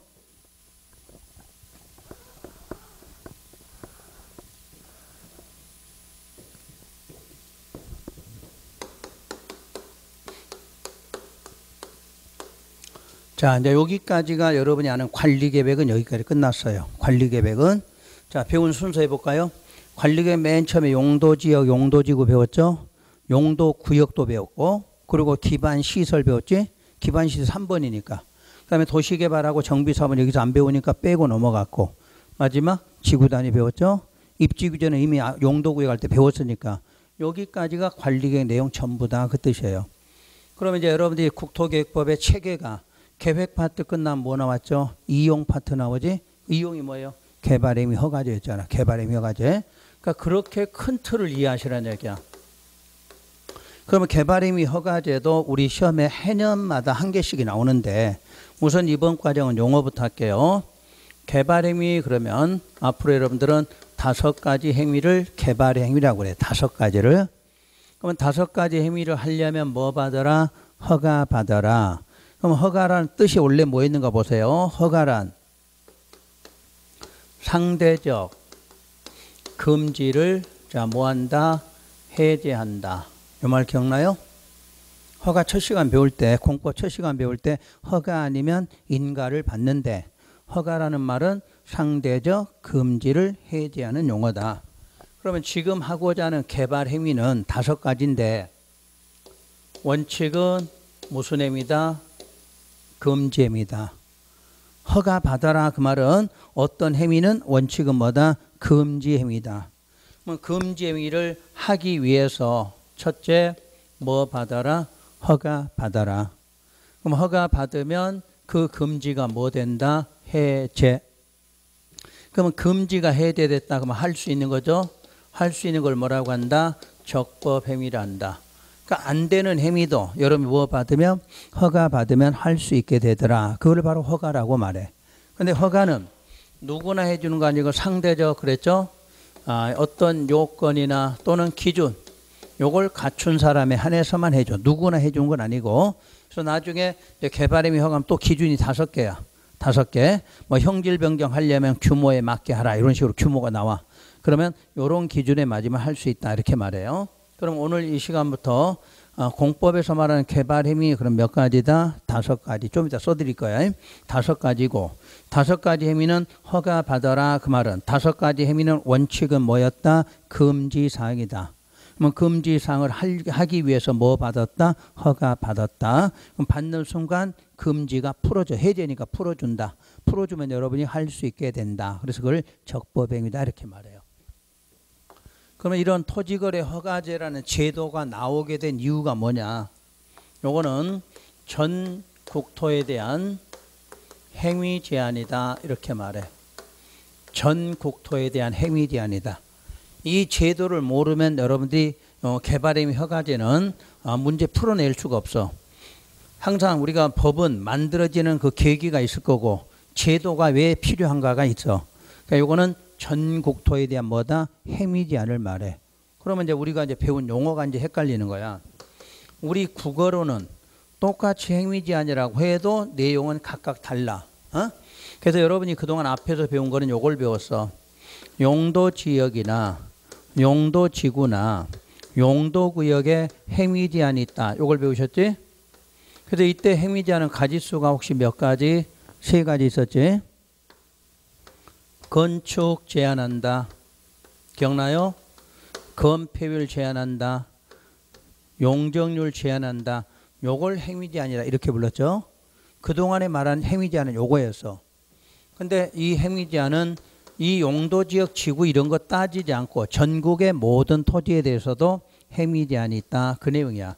자, 이제 여기까지가 여러분이 아는 관리계획은 여기까지 끝났어요. 관리계획은. 자, 배운 순서 해볼까요? 관리계획 맨 처음에 용도지역, 용도지구 배웠죠? 용도구역도 배웠고, 그리고 기반시설 배웠지? 기반시설 3번이니까. 그 다음에 도시개발하고 정비사업은 여기서 안 배우니까 빼고 넘어갔고, 마지막 지구단위 배웠죠? 입지규제는 이미 용도구역 할 때 배웠으니까, 여기까지가 관리계획 내용 전부 다 그 뜻이에요. 그러면 이제 여러분들이 국토계획법의 체계가 계획 파트 끝나면 뭐 나왔죠? 이용 파트 나오지? 이용이 뭐예요? 개발 행위 허가제였잖아. 개발 행위 허가제. 그러니까 그렇게 큰 틀을 이해하시라는 얘기야. 그러면 개발 행위 허가제도 우리 시험에 해년마다 한 개씩이 나오는데 우선 이번 과정은 용어부터 할게요. 개발 행위 그러면 앞으로 여러분들은 5가지 행위를 개발의 행위라고 그래. 5가지를. 그러면 5가지 행위를 하려면 뭐 받아라? 허가 받아라. 그럼 허가라는 뜻이 원래 뭐 있는가 보세요. 허가란 상대적 금지를 자 뭐 한다? 해제한다. 이 말 기억나요? 허가 첫 시간 배울 때 공법 첫 시간 배울 때 허가 아니면 인가를 받는데 허가라는 말은 상대적 금지를 해제하는 용어다. 그러면 지금 하고자 하는 개발 행위는 5가지인데 원칙은 무슨 행위다? 금지 행위다. 허가 받아라 그 말은 어떤 행위는 원칙은 뭐다? 금지 행위다. 그럼 금지 행위를 하기 위해서 첫째 뭐 받아라? 허가 받아라. 그럼 허가 받으면 그 금지가 뭐 된다? 해제. 그러면 금지가 해제됐다 그러면 할 수 있는 거죠? 할 수 있는 걸 뭐라고 한다? 적법 행위를 한다. 그러니까 안 되는 행위도 여러분이 뭐 받으면 허가 받으면 할 수 있게 되더라. 그걸 바로 허가라고 말해. 근데 허가는 누구나 해주는 거 아니고 상대적 그랬죠? 어떤 요건이나 또는 기준 요걸 갖춘 사람에 한해서만 해줘. 누구나 해주는 건 아니고. 그래서 나중에 개발행위 허가는 또 기준이 5개야. 5개. 뭐 형질 변경하려면 규모에 맞게 하라. 이런 식으로 규모가 나와. 그러면 이런 기준에 맞으면 할 수 있다. 이렇게 말해요. 그럼 오늘 이 시간부터 공법에서 말하는 개발 행위 그럼 몇 가지다? 5가지. 좀 이따 써드릴 거야. 5가지고 5가지 행위는 허가 받아라 그 말은 5가지 행위는 원칙은 뭐였다? 금지 사항이다. 그럼 금지 사항을 하기 위해서 뭐 받았다? 허가 받았다. 그럼 받는 순간 금지가 풀어져. 해제니까 풀어준다. 풀어주면 여러분이 할 수 있게 된다. 그래서 그걸 적법행위다 이렇게 말해요. 그러면 이런 토지거래 허가제라는 제도가 나오게 된 이유가 뭐냐? 요거는 전 국토에 대한 행위 제한이다 이렇게 말해. 전 국토에 대한 행위 제한이다. 이 제도를 모르면 여러분들이 개발행위 허가제는 문제 풀어낼 수가 없어. 항상 우리가 법은 만들어지는 그 계기가 있을 거고 제도가 왜 필요한가가 있어. 그러니까 요거는 전 국토에 대한 뭐다? 행위 제한을 말해. 그러면 이제 우리가 이제 배운 용어가 이제 헷갈리는 거야. 우리 국어로는 똑같이 행위 제한이라고 해도 내용은 각각 달라. 그래서 여러분이 그동안 앞에서 배운 거는 요걸 배웠어. 용도 지역이나 용도 지구나 용도 구역에 행위 제한이 있다. 요걸 배우셨지? 그래서 이때 행위 제한은 가지수가 혹시 몇 가지? 3가지 있었지? 건축 제한한다. 기억나요? 건폐율 제한한다. 용적률 제한한다. 요걸 행위 제한이라 이렇게 불렀죠. 그동안에 말한 행위 제한은 요거였어. 근데 이 행위 제한은 이 용도 지역 지구 이런 거 따지지 않고 전국의 모든 토지에 대해서도 행위 제한이 있다. 그 내용이야.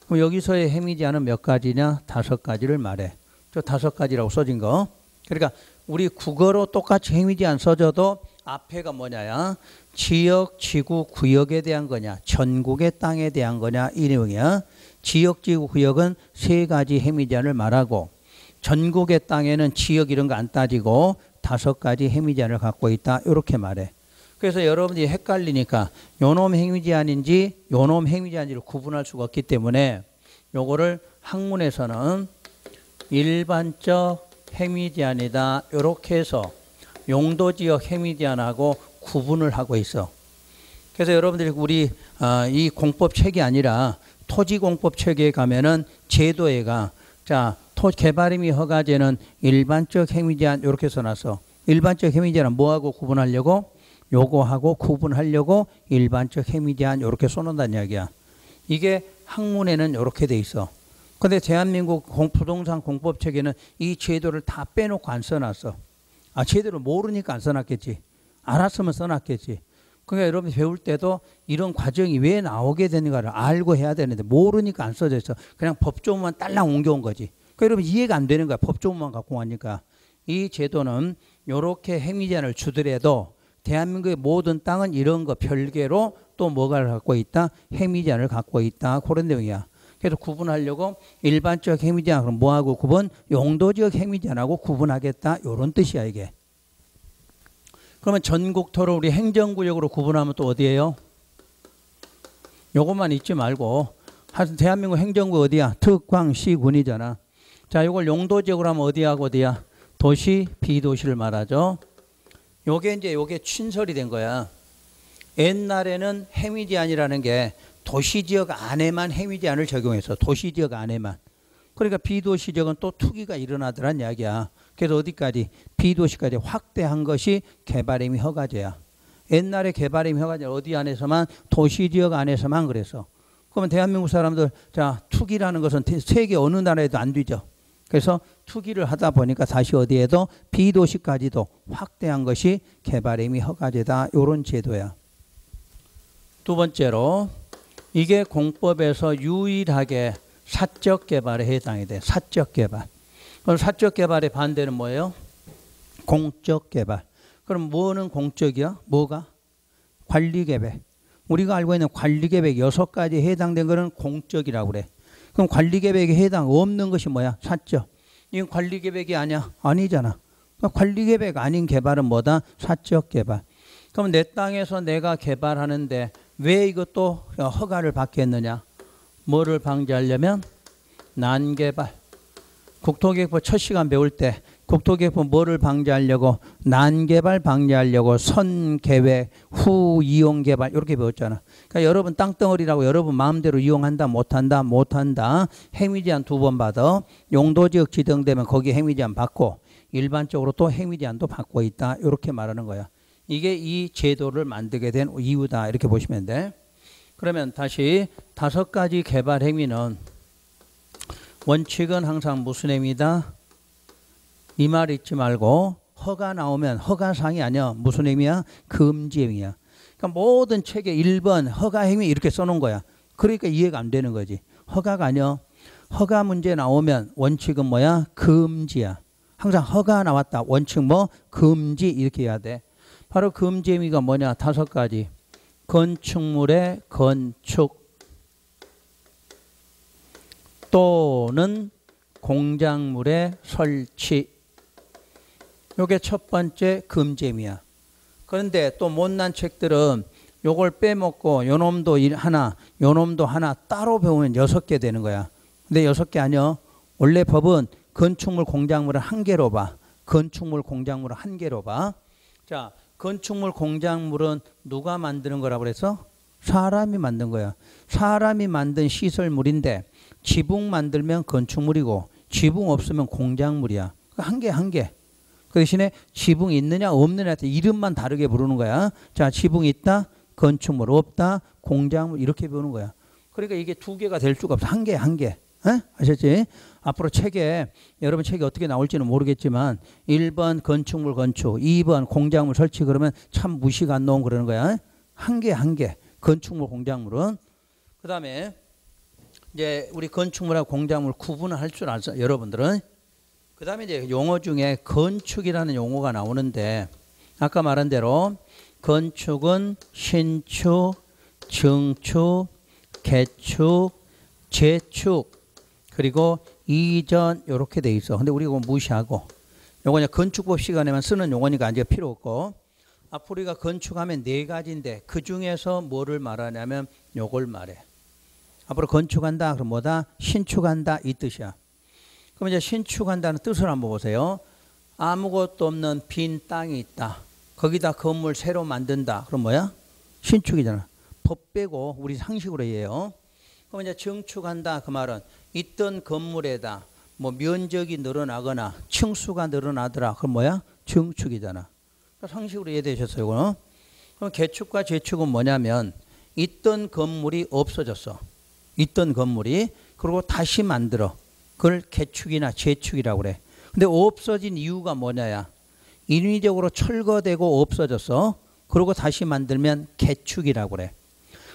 그럼 여기서의 행위 제한은 몇 가지냐? 5가지를 말해. 저 5가지라고 써진 거. 그러니까 우리 국어로 똑같이 행위 제한 써줘도 앞에가 뭐냐야? 지역, 지구, 구역에 대한 거냐? 전국의 땅에 대한 거냐? 이 내용이야. 지역, 지구, 구역은 3가지 행위 제한을 말하고 전국의 땅에는 지역 이런 거 안 따지고 5가지 행위 제한을 갖고 있다. 이렇게 말해. 그래서 여러분들이 헷갈리니까 요놈 행위 제한인지 요놈 행위 제한인지를 구분할 수가 없기 때문에 요거를 학문에서는 일반적 행위 제한이다. 이렇게 해서 용도지역 행위 제한하고 구분을 하고 있어. 그래서 여러분들이 우리 이 공법 책이 아니라 토지공법 책에 가면은 제도에가 자 개발행위 허가제는 일반적 행위 제한 이렇게 써놨어. 일반적 행위 제한은 뭐하고 구분하려고? 요거하고 구분하려고 일반적 행위 제한 이렇게 써놓는다는 이야기야. 이게 학문에는 이렇게 돼 있어. 근데 대한민국 부동산 공법책에는 이 제도를 다 빼놓고 안 써놨어. 제도를 모르니까 안 써놨겠지. 알았으면 써놨겠지. 그러니까 여러분이 배울 때도 이런 과정이 왜 나오게 되는가를 알고 해야 되는데 모르니까 안 써져 있어. 그냥 법조문만 딸랑 옮겨온 거지. 그러니까 여러분 이해가 안 되는 거야. 법조문만 갖고 가니까. 이 제도는 이렇게 행위제한을 주더라도 대한민국의 모든 땅은 이런 거 별개로 또 뭐가 갖고 있다? 행위제한을 갖고 있다. 그런 내용이야. 그래서 구분하려고 일반적 행위제한 그럼 뭐하고 구분? 용도적 행위제한하고 구분하겠다. 이런 뜻이야 이게. 그러면 전국토로 우리 행정구역으로 구분하면 또 어디예요? 요것만 잊지 말고 대한민국 행정구 어디야? 특광시군이잖아. 자, 이걸 용도지역으로 하면 어디하고 어디야? 도시, 비도시를 말하죠. 요게 친설이 된 거야. 옛날에는 행위제한이라는 게 도시지역 안에만 행위제한을 적용해서 도시지역 안에만. 그러니까 비도시지역은 또 투기가 일어나더란 이야기야. 그래서 어디까지? 비도시까지 확대한 것이 개발임의 허가제야. 옛날에 개발임의 허가제 어디 안에서만? 도시지역 안에서만 그랬어. 그러면 대한민국 사람들 자 투기라는 것은 세계 어느 나라에도 안 되죠. 그래서 투기를 하다 보니까 다시 어디에도 비도시까지도 확대한 것이 개발임의 허가제다. 이런 제도야. 두 번째로 이게 공법에서 유일하게 사적 개발에 해당이 돼. 사적 개발. 그럼 사적 개발의 반대는 뭐예요? 공적 개발. 그럼 뭐는 공적이야? 뭐가? 관리계획. 우리가 알고 있는 관리계획 6가지에 해당된 거는 공적이라고 그래. 그럼 관리계획에 해당 없는 것이 뭐야? 사적. 이건 관리계획이 아니야? 아니잖아. 그러니까 관리계획 아닌 개발은 뭐다? 사적 개발. 그럼 내 땅에서 내가 개발하는데 왜 이것도 허가를 받겠느냐? 뭐를 방지하려면? 난개발. 국토계획법 첫 시간 배울 때 국토계획법 뭐를 방지하려고? 난개발 방지하려고 선계획, 후이용개발 이렇게 배웠잖아. 그러니까 여러분 땅덩어리라고 여러분 마음대로 이용한다 못한다 못한다. 행위제한 2번 받아. 용도지역 지정되면 거기에 행위제한 받고 일반적으로 또 행위제한도 받고 있다. 이렇게 말하는 거야. 이게 이 제도를 만들게 된 이유다. 이렇게 보시면 돼. 그러면 다시 5가지 개발 행위는 원칙은 항상 무슨 행위다? 이 말 잊지 말고 허가 나오면 허가사항이 아니야. 무슨 행위야? 금지 행위야. 그러니까 모든 책에 1번 허가 행위 이렇게 써놓은 거야. 그러니까 이해가 안 되는 거지. 허가가 아니야. 허가 문제 나오면 원칙은 뭐야? 금지야. 항상 허가 나왔다. 원칙 뭐? 금지 이렇게 해야 돼. 바로 금지 행위가 뭐냐? 5가지. 건축물의 건축 또는 공작물의 설치. 요게 첫 번째 금지 행위야. 그런데 또 못난 책들은 요걸 빼먹고 요놈도 하나, 요놈도 하나 따로 배우면 6개 되는 거야. 근데 6개 아니야. 원래 법은 건축물, 공작물을 1개로 봐. 건축물, 공작물을 1개로 봐. 자, 건축물, 공작물은 누가 만드는 거라고 그래서? 사람이 만든 거야. 사람이 만든 시설물인데 지붕 만들면 건축물이고 지붕 없으면 공작물이야. 한 개. 그 대신에 지붕 있느냐 없느냐한테 이름만 다르게 부르는 거야. 자, 지붕 있다, 건축물 없다, 공작물 이렇게 배우는 거야. 그러니까 이게 2개가 될 수가 없어. 한 개. 에? 아셨지? 앞으로 책에 여러분 책이 어떻게 나올지는 모르겠지만 1번 건축물 건축, 2번 공작물 설치 그러면 참 무시가 안 나온 그러는 거야. 한 개. 건축물 공작물은. 그다음에 이제 우리 건축물하고 공작물 구분을 할 줄 알죠, 여러분들은. 그 다음에 이제 용어 중에 건축이라는 용어가 나오는데 아까 말한 대로 건축은 신축, 증축, 개축, 재축 그리고 이전 이렇게 돼 있어. 근데 우리가 무시하고 요거 그냥 건축법 시간에만 쓰는 용어니까 이제 필요 없고 앞으로 우리가 건축하면 4가지인데 그 중에서 뭐를 말하냐면 요걸 말해. 앞으로 건축한다 그럼 뭐다? 신축한다 이 뜻이야. 그럼 이제 신축한다는 뜻을 한번 보세요. 아무것도 없는 빈 땅이 있다. 거기다 건물 새로 만든다. 그럼 뭐야? 신축이잖아. 법 빼고 우리 상식으로 해요. 그럼 이제 증축한다. 그 말은 있던 건물에다 뭐 면적이 늘어나거나 층수가 늘어나더라. 그럼 뭐야? 증축이잖아. 상식으로 이해되셨어요, 이거는? 그럼 개축과 재축은 뭐냐면 있던 건물이 없어졌어. 있던 건물이 그리고 다시 만들어. 그걸 개축이나 재축이라고 그래. 근데 없어진 이유가 뭐냐야. 인위적으로 철거되고 없어졌어. 그리고 다시 만들면 개축이라고 그래.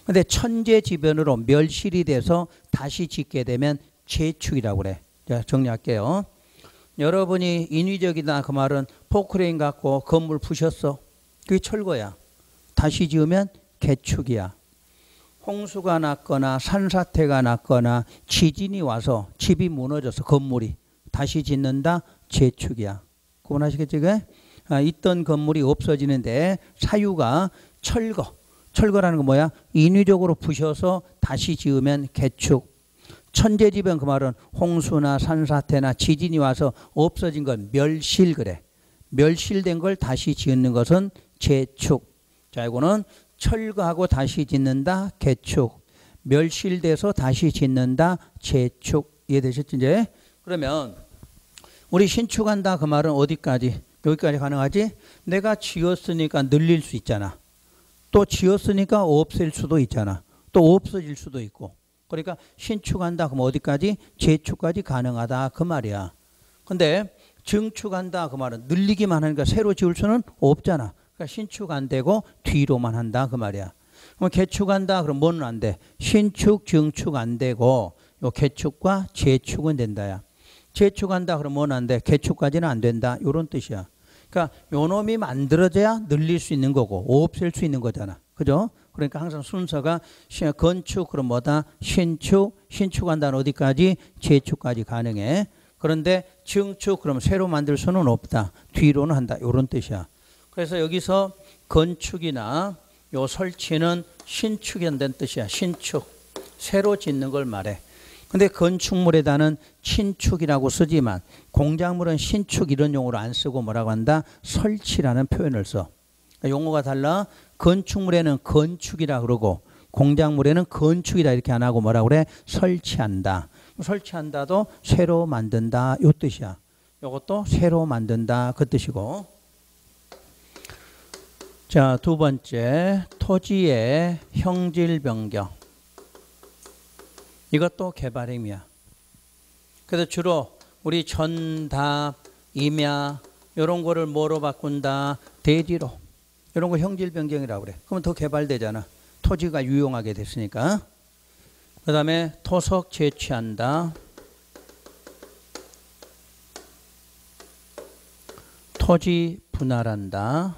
근데 천재지변으로 멸실이 돼서 다시 짓게 되면 재축이라고 그래. 자, 정리할게요. 여러분이 인위적이다 그 말은 포크레인 갖고 건물 부셨어. 그게 철거야. 다시 지으면 개축이야. 홍수가 났거나 산사태가 났거나 지진이 와서 집이 무너져서 건물이 다시 짓는다 재축이야. 구분하시겠지? 있던 건물이 없어지는데 사유가 철거. 철거라는 건 뭐야? 인위적으로 부셔서 다시 지으면 개축. 천재지변 그 말은 홍수나 산사태나 지진이 와서 없어진 건 멸실 그래. 멸실된 걸 다시 짓는 것은 재축. 자, 이거는 철거하고 다시 짓는다 개축. 멸실돼서 다시 짓는다 재축. 이해되셨지 이제? 그러면 우리 신축한다 그 말은 어디까지? 여기까지 가능하지? 내가 지었으니까 늘릴 수 있잖아. 또 지었으니까 없앨 수도 있잖아. 또 없어질 수도 있고. 그러니까 신축한다 그럼 어디까지? 재축까지 가능하다 그 말이야. 근데 증축한다 그 말은 늘리기만 하니까 새로 지을 수는 없잖아. 그러니까 신축 안 되고 뒤로만 한다 그 말이야. 그럼 개축한다 그럼 뭐는 안 돼? 신축, 증축 안 되고 요 개축과 재축은 된다야. 재축한다 그럼 뭐는 안 돼? 개축까지는 안 된다. 이런 뜻이야. 그러니까 요 놈이 만들어져야 늘릴 수 있는 거고 없앨 수 있는 거잖아. 그죠? 그러니까 항상 순서가 건축 그럼 뭐다? 신축, 신축한다는 어디까지? 재축까지 가능해. 그런데 증축 그럼 새로 만들 수는 없다. 뒤로는 한다. 이런 뜻이야. 그래서 여기서 건축이나 요 설치는 신축이 된다는 뜻이야. 신축. 새로 짓는 걸 말해. 근데 건축물에다는 신축이라고 쓰지만 공작물은 신축 이런 용어로 안 쓰고 뭐라고 한다? 설치라는 표현을 써. 그러니까 용어가 달라. 건축물에는 건축이라 그러고 공작물에는 건축이라 이렇게 안 하고 뭐라고 그래? 설치한다. 설치한다도 새로 만든다 요 뜻이야. 요것도 새로 만든다 그 뜻이고. 자, 두 번째 토지의 형질 변경. 이것도 개발행위야. 그래서 주로 우리 전답, 임야 이런 거를 뭐로 바꾼다? 대지로. 이런 거 형질 변경이라고 그래. 그러면 더 개발되잖아. 토지가 유용하게 됐으니까. 그 다음에 토속 채취한다. 토지 분할한다.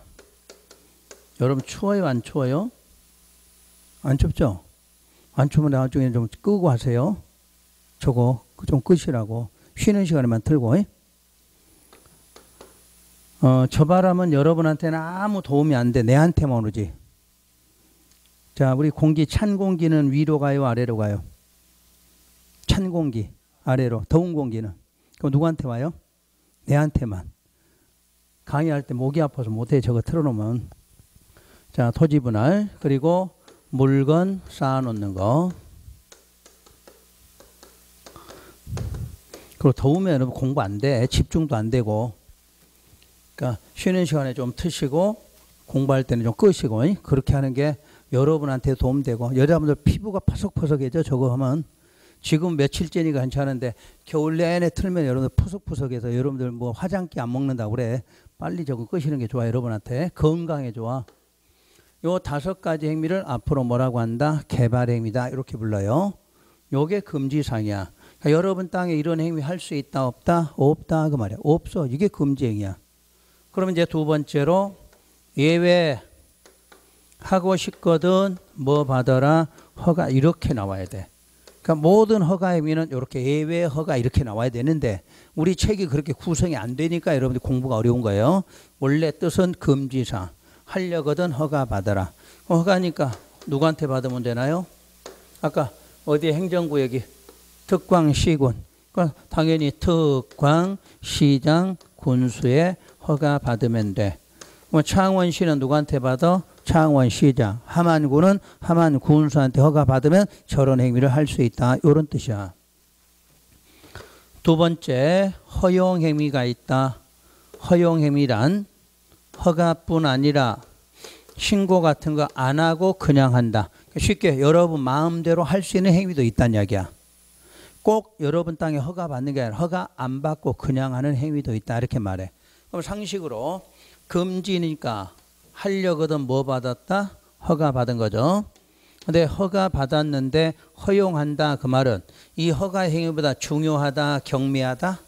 여러분 추워요 안 추워요? 안 춥죠? 안 추면 나중에 좀 끄고 하세요. 저거 좀 끄시라고. 쉬는 시간에만 틀고. 저 바람은 여러분한테는 아무 도움이 안 돼. 내한테만 오지. 자, 우리 공기, 찬 공기는 위로 가요 아래로 가요? 찬 공기 아래로. 더운 공기는 그럼 누구한테 와요? 내한테만. 강의할 때 목이 아파서 못해. 저거 틀어놓으면. 자, 토지 분할. 그리고 물건 쌓아놓는 거. 그리고 더우면 공부 안 돼. 집중도 안 되고. 그러니까 쉬는 시간에 좀 트시고 공부할 때는 좀 끄시고. 그렇게 하는 게 여러분한테 도움되고. 여자분들 피부가 퍼석퍼석해져 저거 하면. 지금 며칠째니까 괜찮은데 겨울 내내 틀면 여러분들 푸석푸석해서 여러분들 뭐 화장기 안 먹는다고 그래. 빨리 저거 끄시는 게 좋아. 여러분한테 건강에 좋아. 요 5가지 행위를 앞으로 뭐라고 한다? 개발행위다. 이렇게 불러요. 요게 금지사항이야. 그러니까 여러분 땅에 이런 행위 할 수 있다 없다? 없다 그 말이야. 없어. 이게 금지행위야. 그러면 이제 두 번째로 예외 하고 싶거든 뭐 받아라 허가 이렇게 나와야 돼. 그러니까 모든 허가 행위는 이렇게 예외 허가 이렇게 나와야 되는데 우리 책이 그렇게 구성이 안 되니까 여러분들 공부가 어려운 거예요. 원래 뜻은 금지사항. 하려거든 허가 받아라. 허가니까 누구한테 받으면 되나요? 아까 어디 행정구역이 특광시군. 그러니까 당연히 특광시장 군수에 허가 받으면 돼. 창원시는 누구한테 받아? 창원시장. 함안군은 함안군수한테 허가 받으면 저런 행위를 할 수 있다. 이런 뜻이야. 두 번째 허용행위가 있다. 허용행위란 허가뿐 아니라 신고 같은 거 안 하고 그냥 한다. 쉽게 여러분 마음대로 할 수 있는 행위도 있다는 이야기야. 꼭 여러분 땅에 허가 받는 게 아니라 허가 안 받고 그냥 하는 행위도 있다. 이렇게 말해. 그럼 상식으로 금지니까 하려거든 뭐 받았다? 허가 받은 거죠. 근데 허가 받았는데 허용한다 그 말은 이 허가 행위보다 중요하다 경미하다?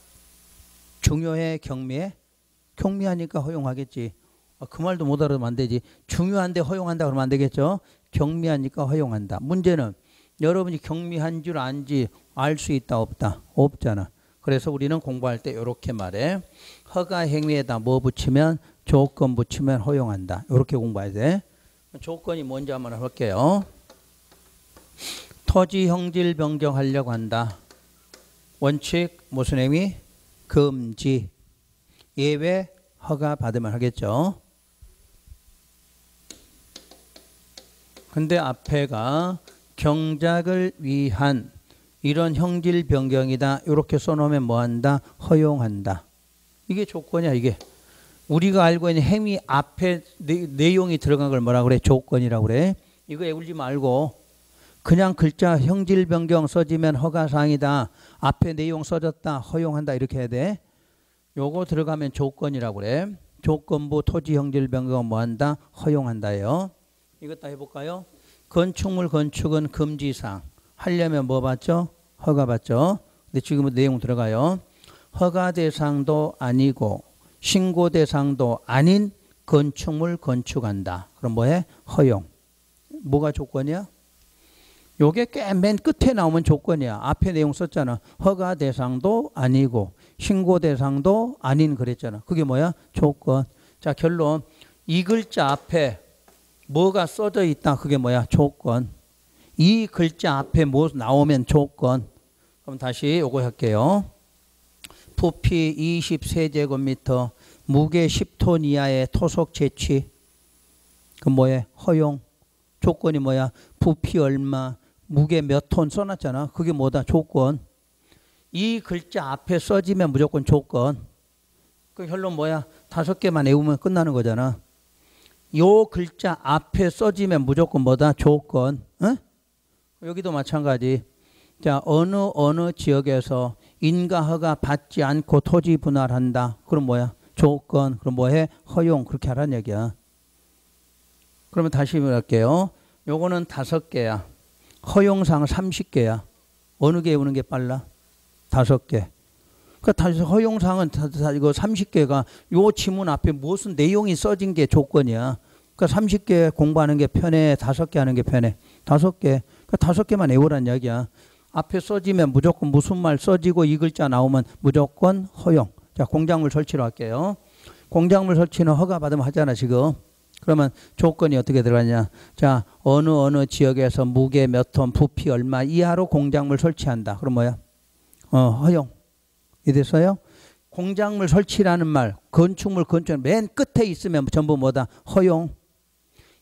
중요해 경미해? 경미하니까 허용하겠지. 그 말도 못 알아두면 안 되지. 중요한데 허용한다 그러면 안 되겠죠. 경미하니까 허용한다. 문제는 여러분이 경미한 줄 안지 알 수 있다 없다? 없잖아. 그래서 우리는 공부할 때 이렇게 말해. 허가 행위에다 뭐 붙이면 조건 붙이면 허용한다. 이렇게 공부해야 돼. 조건이 뭔지 한번 해볼게요. 토지 형질 변경하려고 한다. 원칙 무슨 행위? 금지. 예외 허가 받으면 하겠죠. 근데 앞에가 경작을 위한 이런 형질 변경이다. 이렇게 써놓으면 뭐한다? 허용한다. 이게 조건이야 이게. 우리가 알고 있는 행위 앞에 내용이 들어간 걸 뭐라 그래? 조건이라고 그래. 이거 외우지 말고 그냥 글자 형질 변경 써지면 허가사항이다. 앞에 내용 써졌다. 허용한다. 이렇게 해야 돼. 요거 들어가면 조건이라고 그래. 조건부 토지 형질 변경은 뭐한다? 허용한다예요. 이것 다 해볼까요? 건축물 건축은 금지사항. 하려면 뭐 받죠? 허가 받죠. 근데 지금은 내용 들어가요. 허가 대상도 아니고 신고 대상도 아닌 건축물 건축한다. 그럼 뭐해? 허용. 뭐가 조건이야? 요게 꽤 맨 끝에 나오면 조건이야. 앞에 내용 썼잖아. 허가 대상도 아니고 신고 대상도 아닌 그랬잖아. 그게 뭐야? 조건. 자 결론. 이 글자 앞에 뭐가 써져 있다. 그게 뭐야? 조건. 이 글자 앞에 뭐 나오면 조건. 그럼 다시 요거 할게요. 부피 20세제곱미터 무게 10톤 이하의 토속 채취. 그럼 뭐해? 허용. 조건이 뭐야? 부피 얼마 무게 몇 톤 써놨잖아. 그게 뭐다? 조건. 이 글자 앞에 써지면 무조건 조건. 그 결론 뭐야? 5개만 외우면 끝나는 거잖아. 요 글자 앞에 써지면 무조건 뭐다? 조건. 어? 여기도 마찬가지. 자, 어느 지역에서 인가허가 받지 않고 토지 분할한다. 그럼 뭐야? 조건. 그럼 뭐해? 허용. 그렇게 하라는 얘기야. 그러면 다시 할게요. 요거는 5개야. 허용사항 30개야. 어느 게 외우는 게 빨라? 5개. 그러니까 다시 허용사항은 이거 30개가 요 지문 앞에 무슨 내용이 써진 게 조건이야. 그러니까 30개 공부하는 게 편해? 5개 하는 게 편해? 5개. 그러니까 5개만 외우란 이야기야. 앞에 써지면 무조건 무슨 말 써지고 이 글자 나오면 무조건 허용. 자, 공작물 설치로 할게요. 공작물 설치는 허가 받으면 하잖아 지금. 그러면 조건이 어떻게 들어가냐. 자, 어느 지역에서 무게 몇 톤 부피 얼마 이하로 공작물 설치한다. 그럼 뭐야? 허용. 이랬어요? 공작물 설치라는 말, 건축물 건축 맨 끝에 있으면 전부 뭐다? 허용.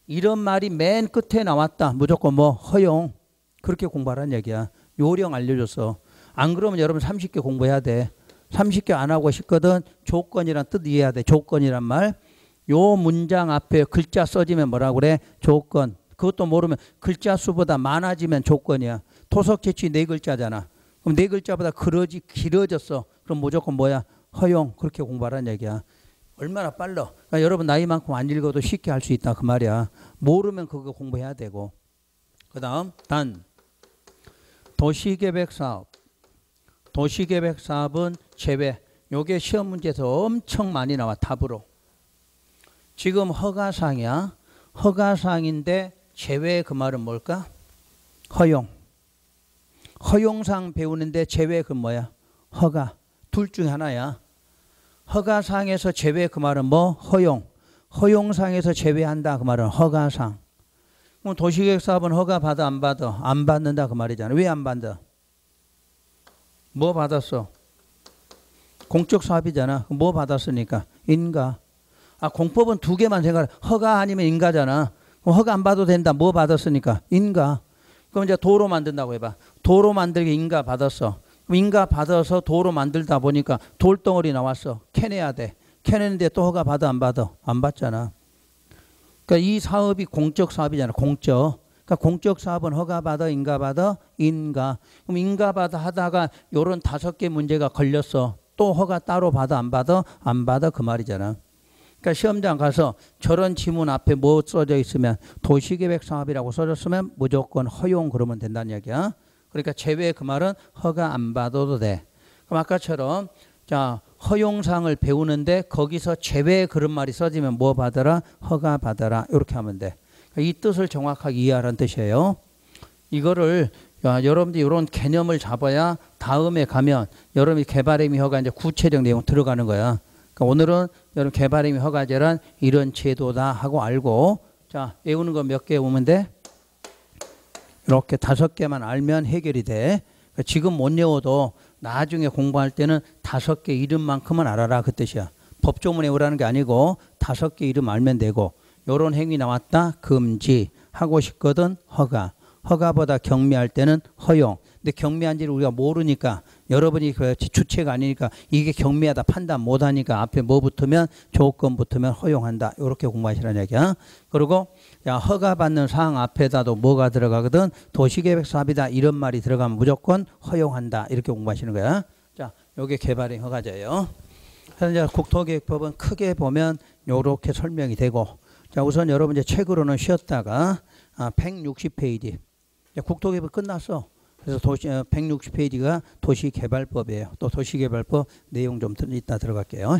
이런 말이 맨 끝에 나왔다. 무조건 뭐? 허용. 그렇게 공부하라는 얘기야. 요령 알려줬어. 안 그러면 여러분 30개 공부해야 돼. 30개 안 하고 싶거든. 조건이란 뜻 이해해야 돼. 조건이란 말. 요 문장 앞에 글자 써지면 뭐라고 그래? 조건. 그것도 모르면 글자 수보다 많아지면 조건이야. 토속 채취 4글자잖아. 그럼 4글자보다 길어졌어. 그럼 무조건 뭐야? 허용. 그렇게 공부하라는 얘기야. 얼마나 빨라. 그러니까 여러분 나이만큼 안 읽어도 쉽게 할 수 있다 그 말이야. 모르면 그거 공부해야 되고. 그 다음 단. 도시계획사업. 도시계획사업은 제외. 요게 시험 문제에서 엄청 많이 나와 답으로. 지금 허가사항이야. 허가사항인데 제외 그 말은 뭘까? 허용. 허용사항 배우는데 제외 그 뭐야? 허가. 둘 중에 하나야. 허가사항에서 제외 그 말은 뭐? 허용. 허용사항에서 제외한다 그 말은 허가사항. 그럼 도시계획사업은 허가 받아 안 받아? 안 받는다 그 말이잖아. 왜 안 받아? 뭐 받았어? 공적사업이잖아. 뭐 받았으니까? 인가. 아, 공법은 2개만 생각해. 허가 아니면 인가잖아. 그럼 허가 안 받아도 된다. 뭐 받았으니까? 인가. 그럼 이제 도로 만든다고 해봐. 도로 만들기 인가 받았어. 그럼 인가 받아서 도로 만들다 보니까 돌덩어리 나왔어. 캐내야 돼. 캐내는데 또 허가 받아 안 받아? 안 받잖아. 그러니까 이 사업이 공적 사업이잖아. 공적. 그러니까 공적 사업은 허가 받아 인가 받아? 인가. 그럼 인가 받아 하다가 요런 5개 문제가 걸렸어. 또 허가 따로 받아 안 받아? 안 받아 그 말이잖아. 그러니까 시험장 가서 저런 지문 앞에 뭐 써져 있으면 도시계획 사업이라고 써졌으면 무조건 허용 그러면 된다는 얘기야. 그러니까 제외 그 말은 허가 안 받아도 돼. 그럼 아까처럼 자 허용사항을 배우는데 거기서 제외 그런 말이 써지면 뭐 받아라? 허가 받아라. 이렇게 하면 돼. 이 뜻을 정확하게 이해하라는 뜻이에요. 이거를 여러분들이 이런 개념을 잡아야 다음에 가면 여러분이 개발행위 허가 이제 구체적 내용 들어가는 거야. 그러니까 오늘은 여러분 개발행위 허가제란 이런 제도다 하고 알고 자 외우는 거 몇 개 오면 돼? 이렇게 5개만 알면 해결이 돼. 그러니까 지금 못 외워도 나중에 공부할 때는 5개 이름만큼은 알아라 그 뜻이야. 법조문 외우라는 게 아니고 5개 이름 알면 되고 요런 행위 나왔다 금지 하고 싶거든 허가. 허가보다 경미할 때는 허용. 근데 경미한지를 우리가 모르니까 여러분이 그 주체가 아니니까 이게 경미하다 판단 못하니까 앞에 뭐 붙으면 조건 붙으면 허용한다. 이렇게 공부하시라는 얘기야. 그리고 야 허가받는 사항 앞에다도 뭐가 들어가거든 도시계획사업이다 이런 말이 들어가면 무조건 허용한다. 이렇게 공부하시는 거야. 자, 요게 개발행 허가제예요. 그래서 이제 국토계획법은 크게 보면 요렇게 설명이 되고 자 우선 여러분 이제 책으로는 쉬었다가 160페이지 국토개발 끝났어. 그래서 160페이지가 도시개발법이에요. 또 도시개발법 내용 좀 이따 들어갈게요.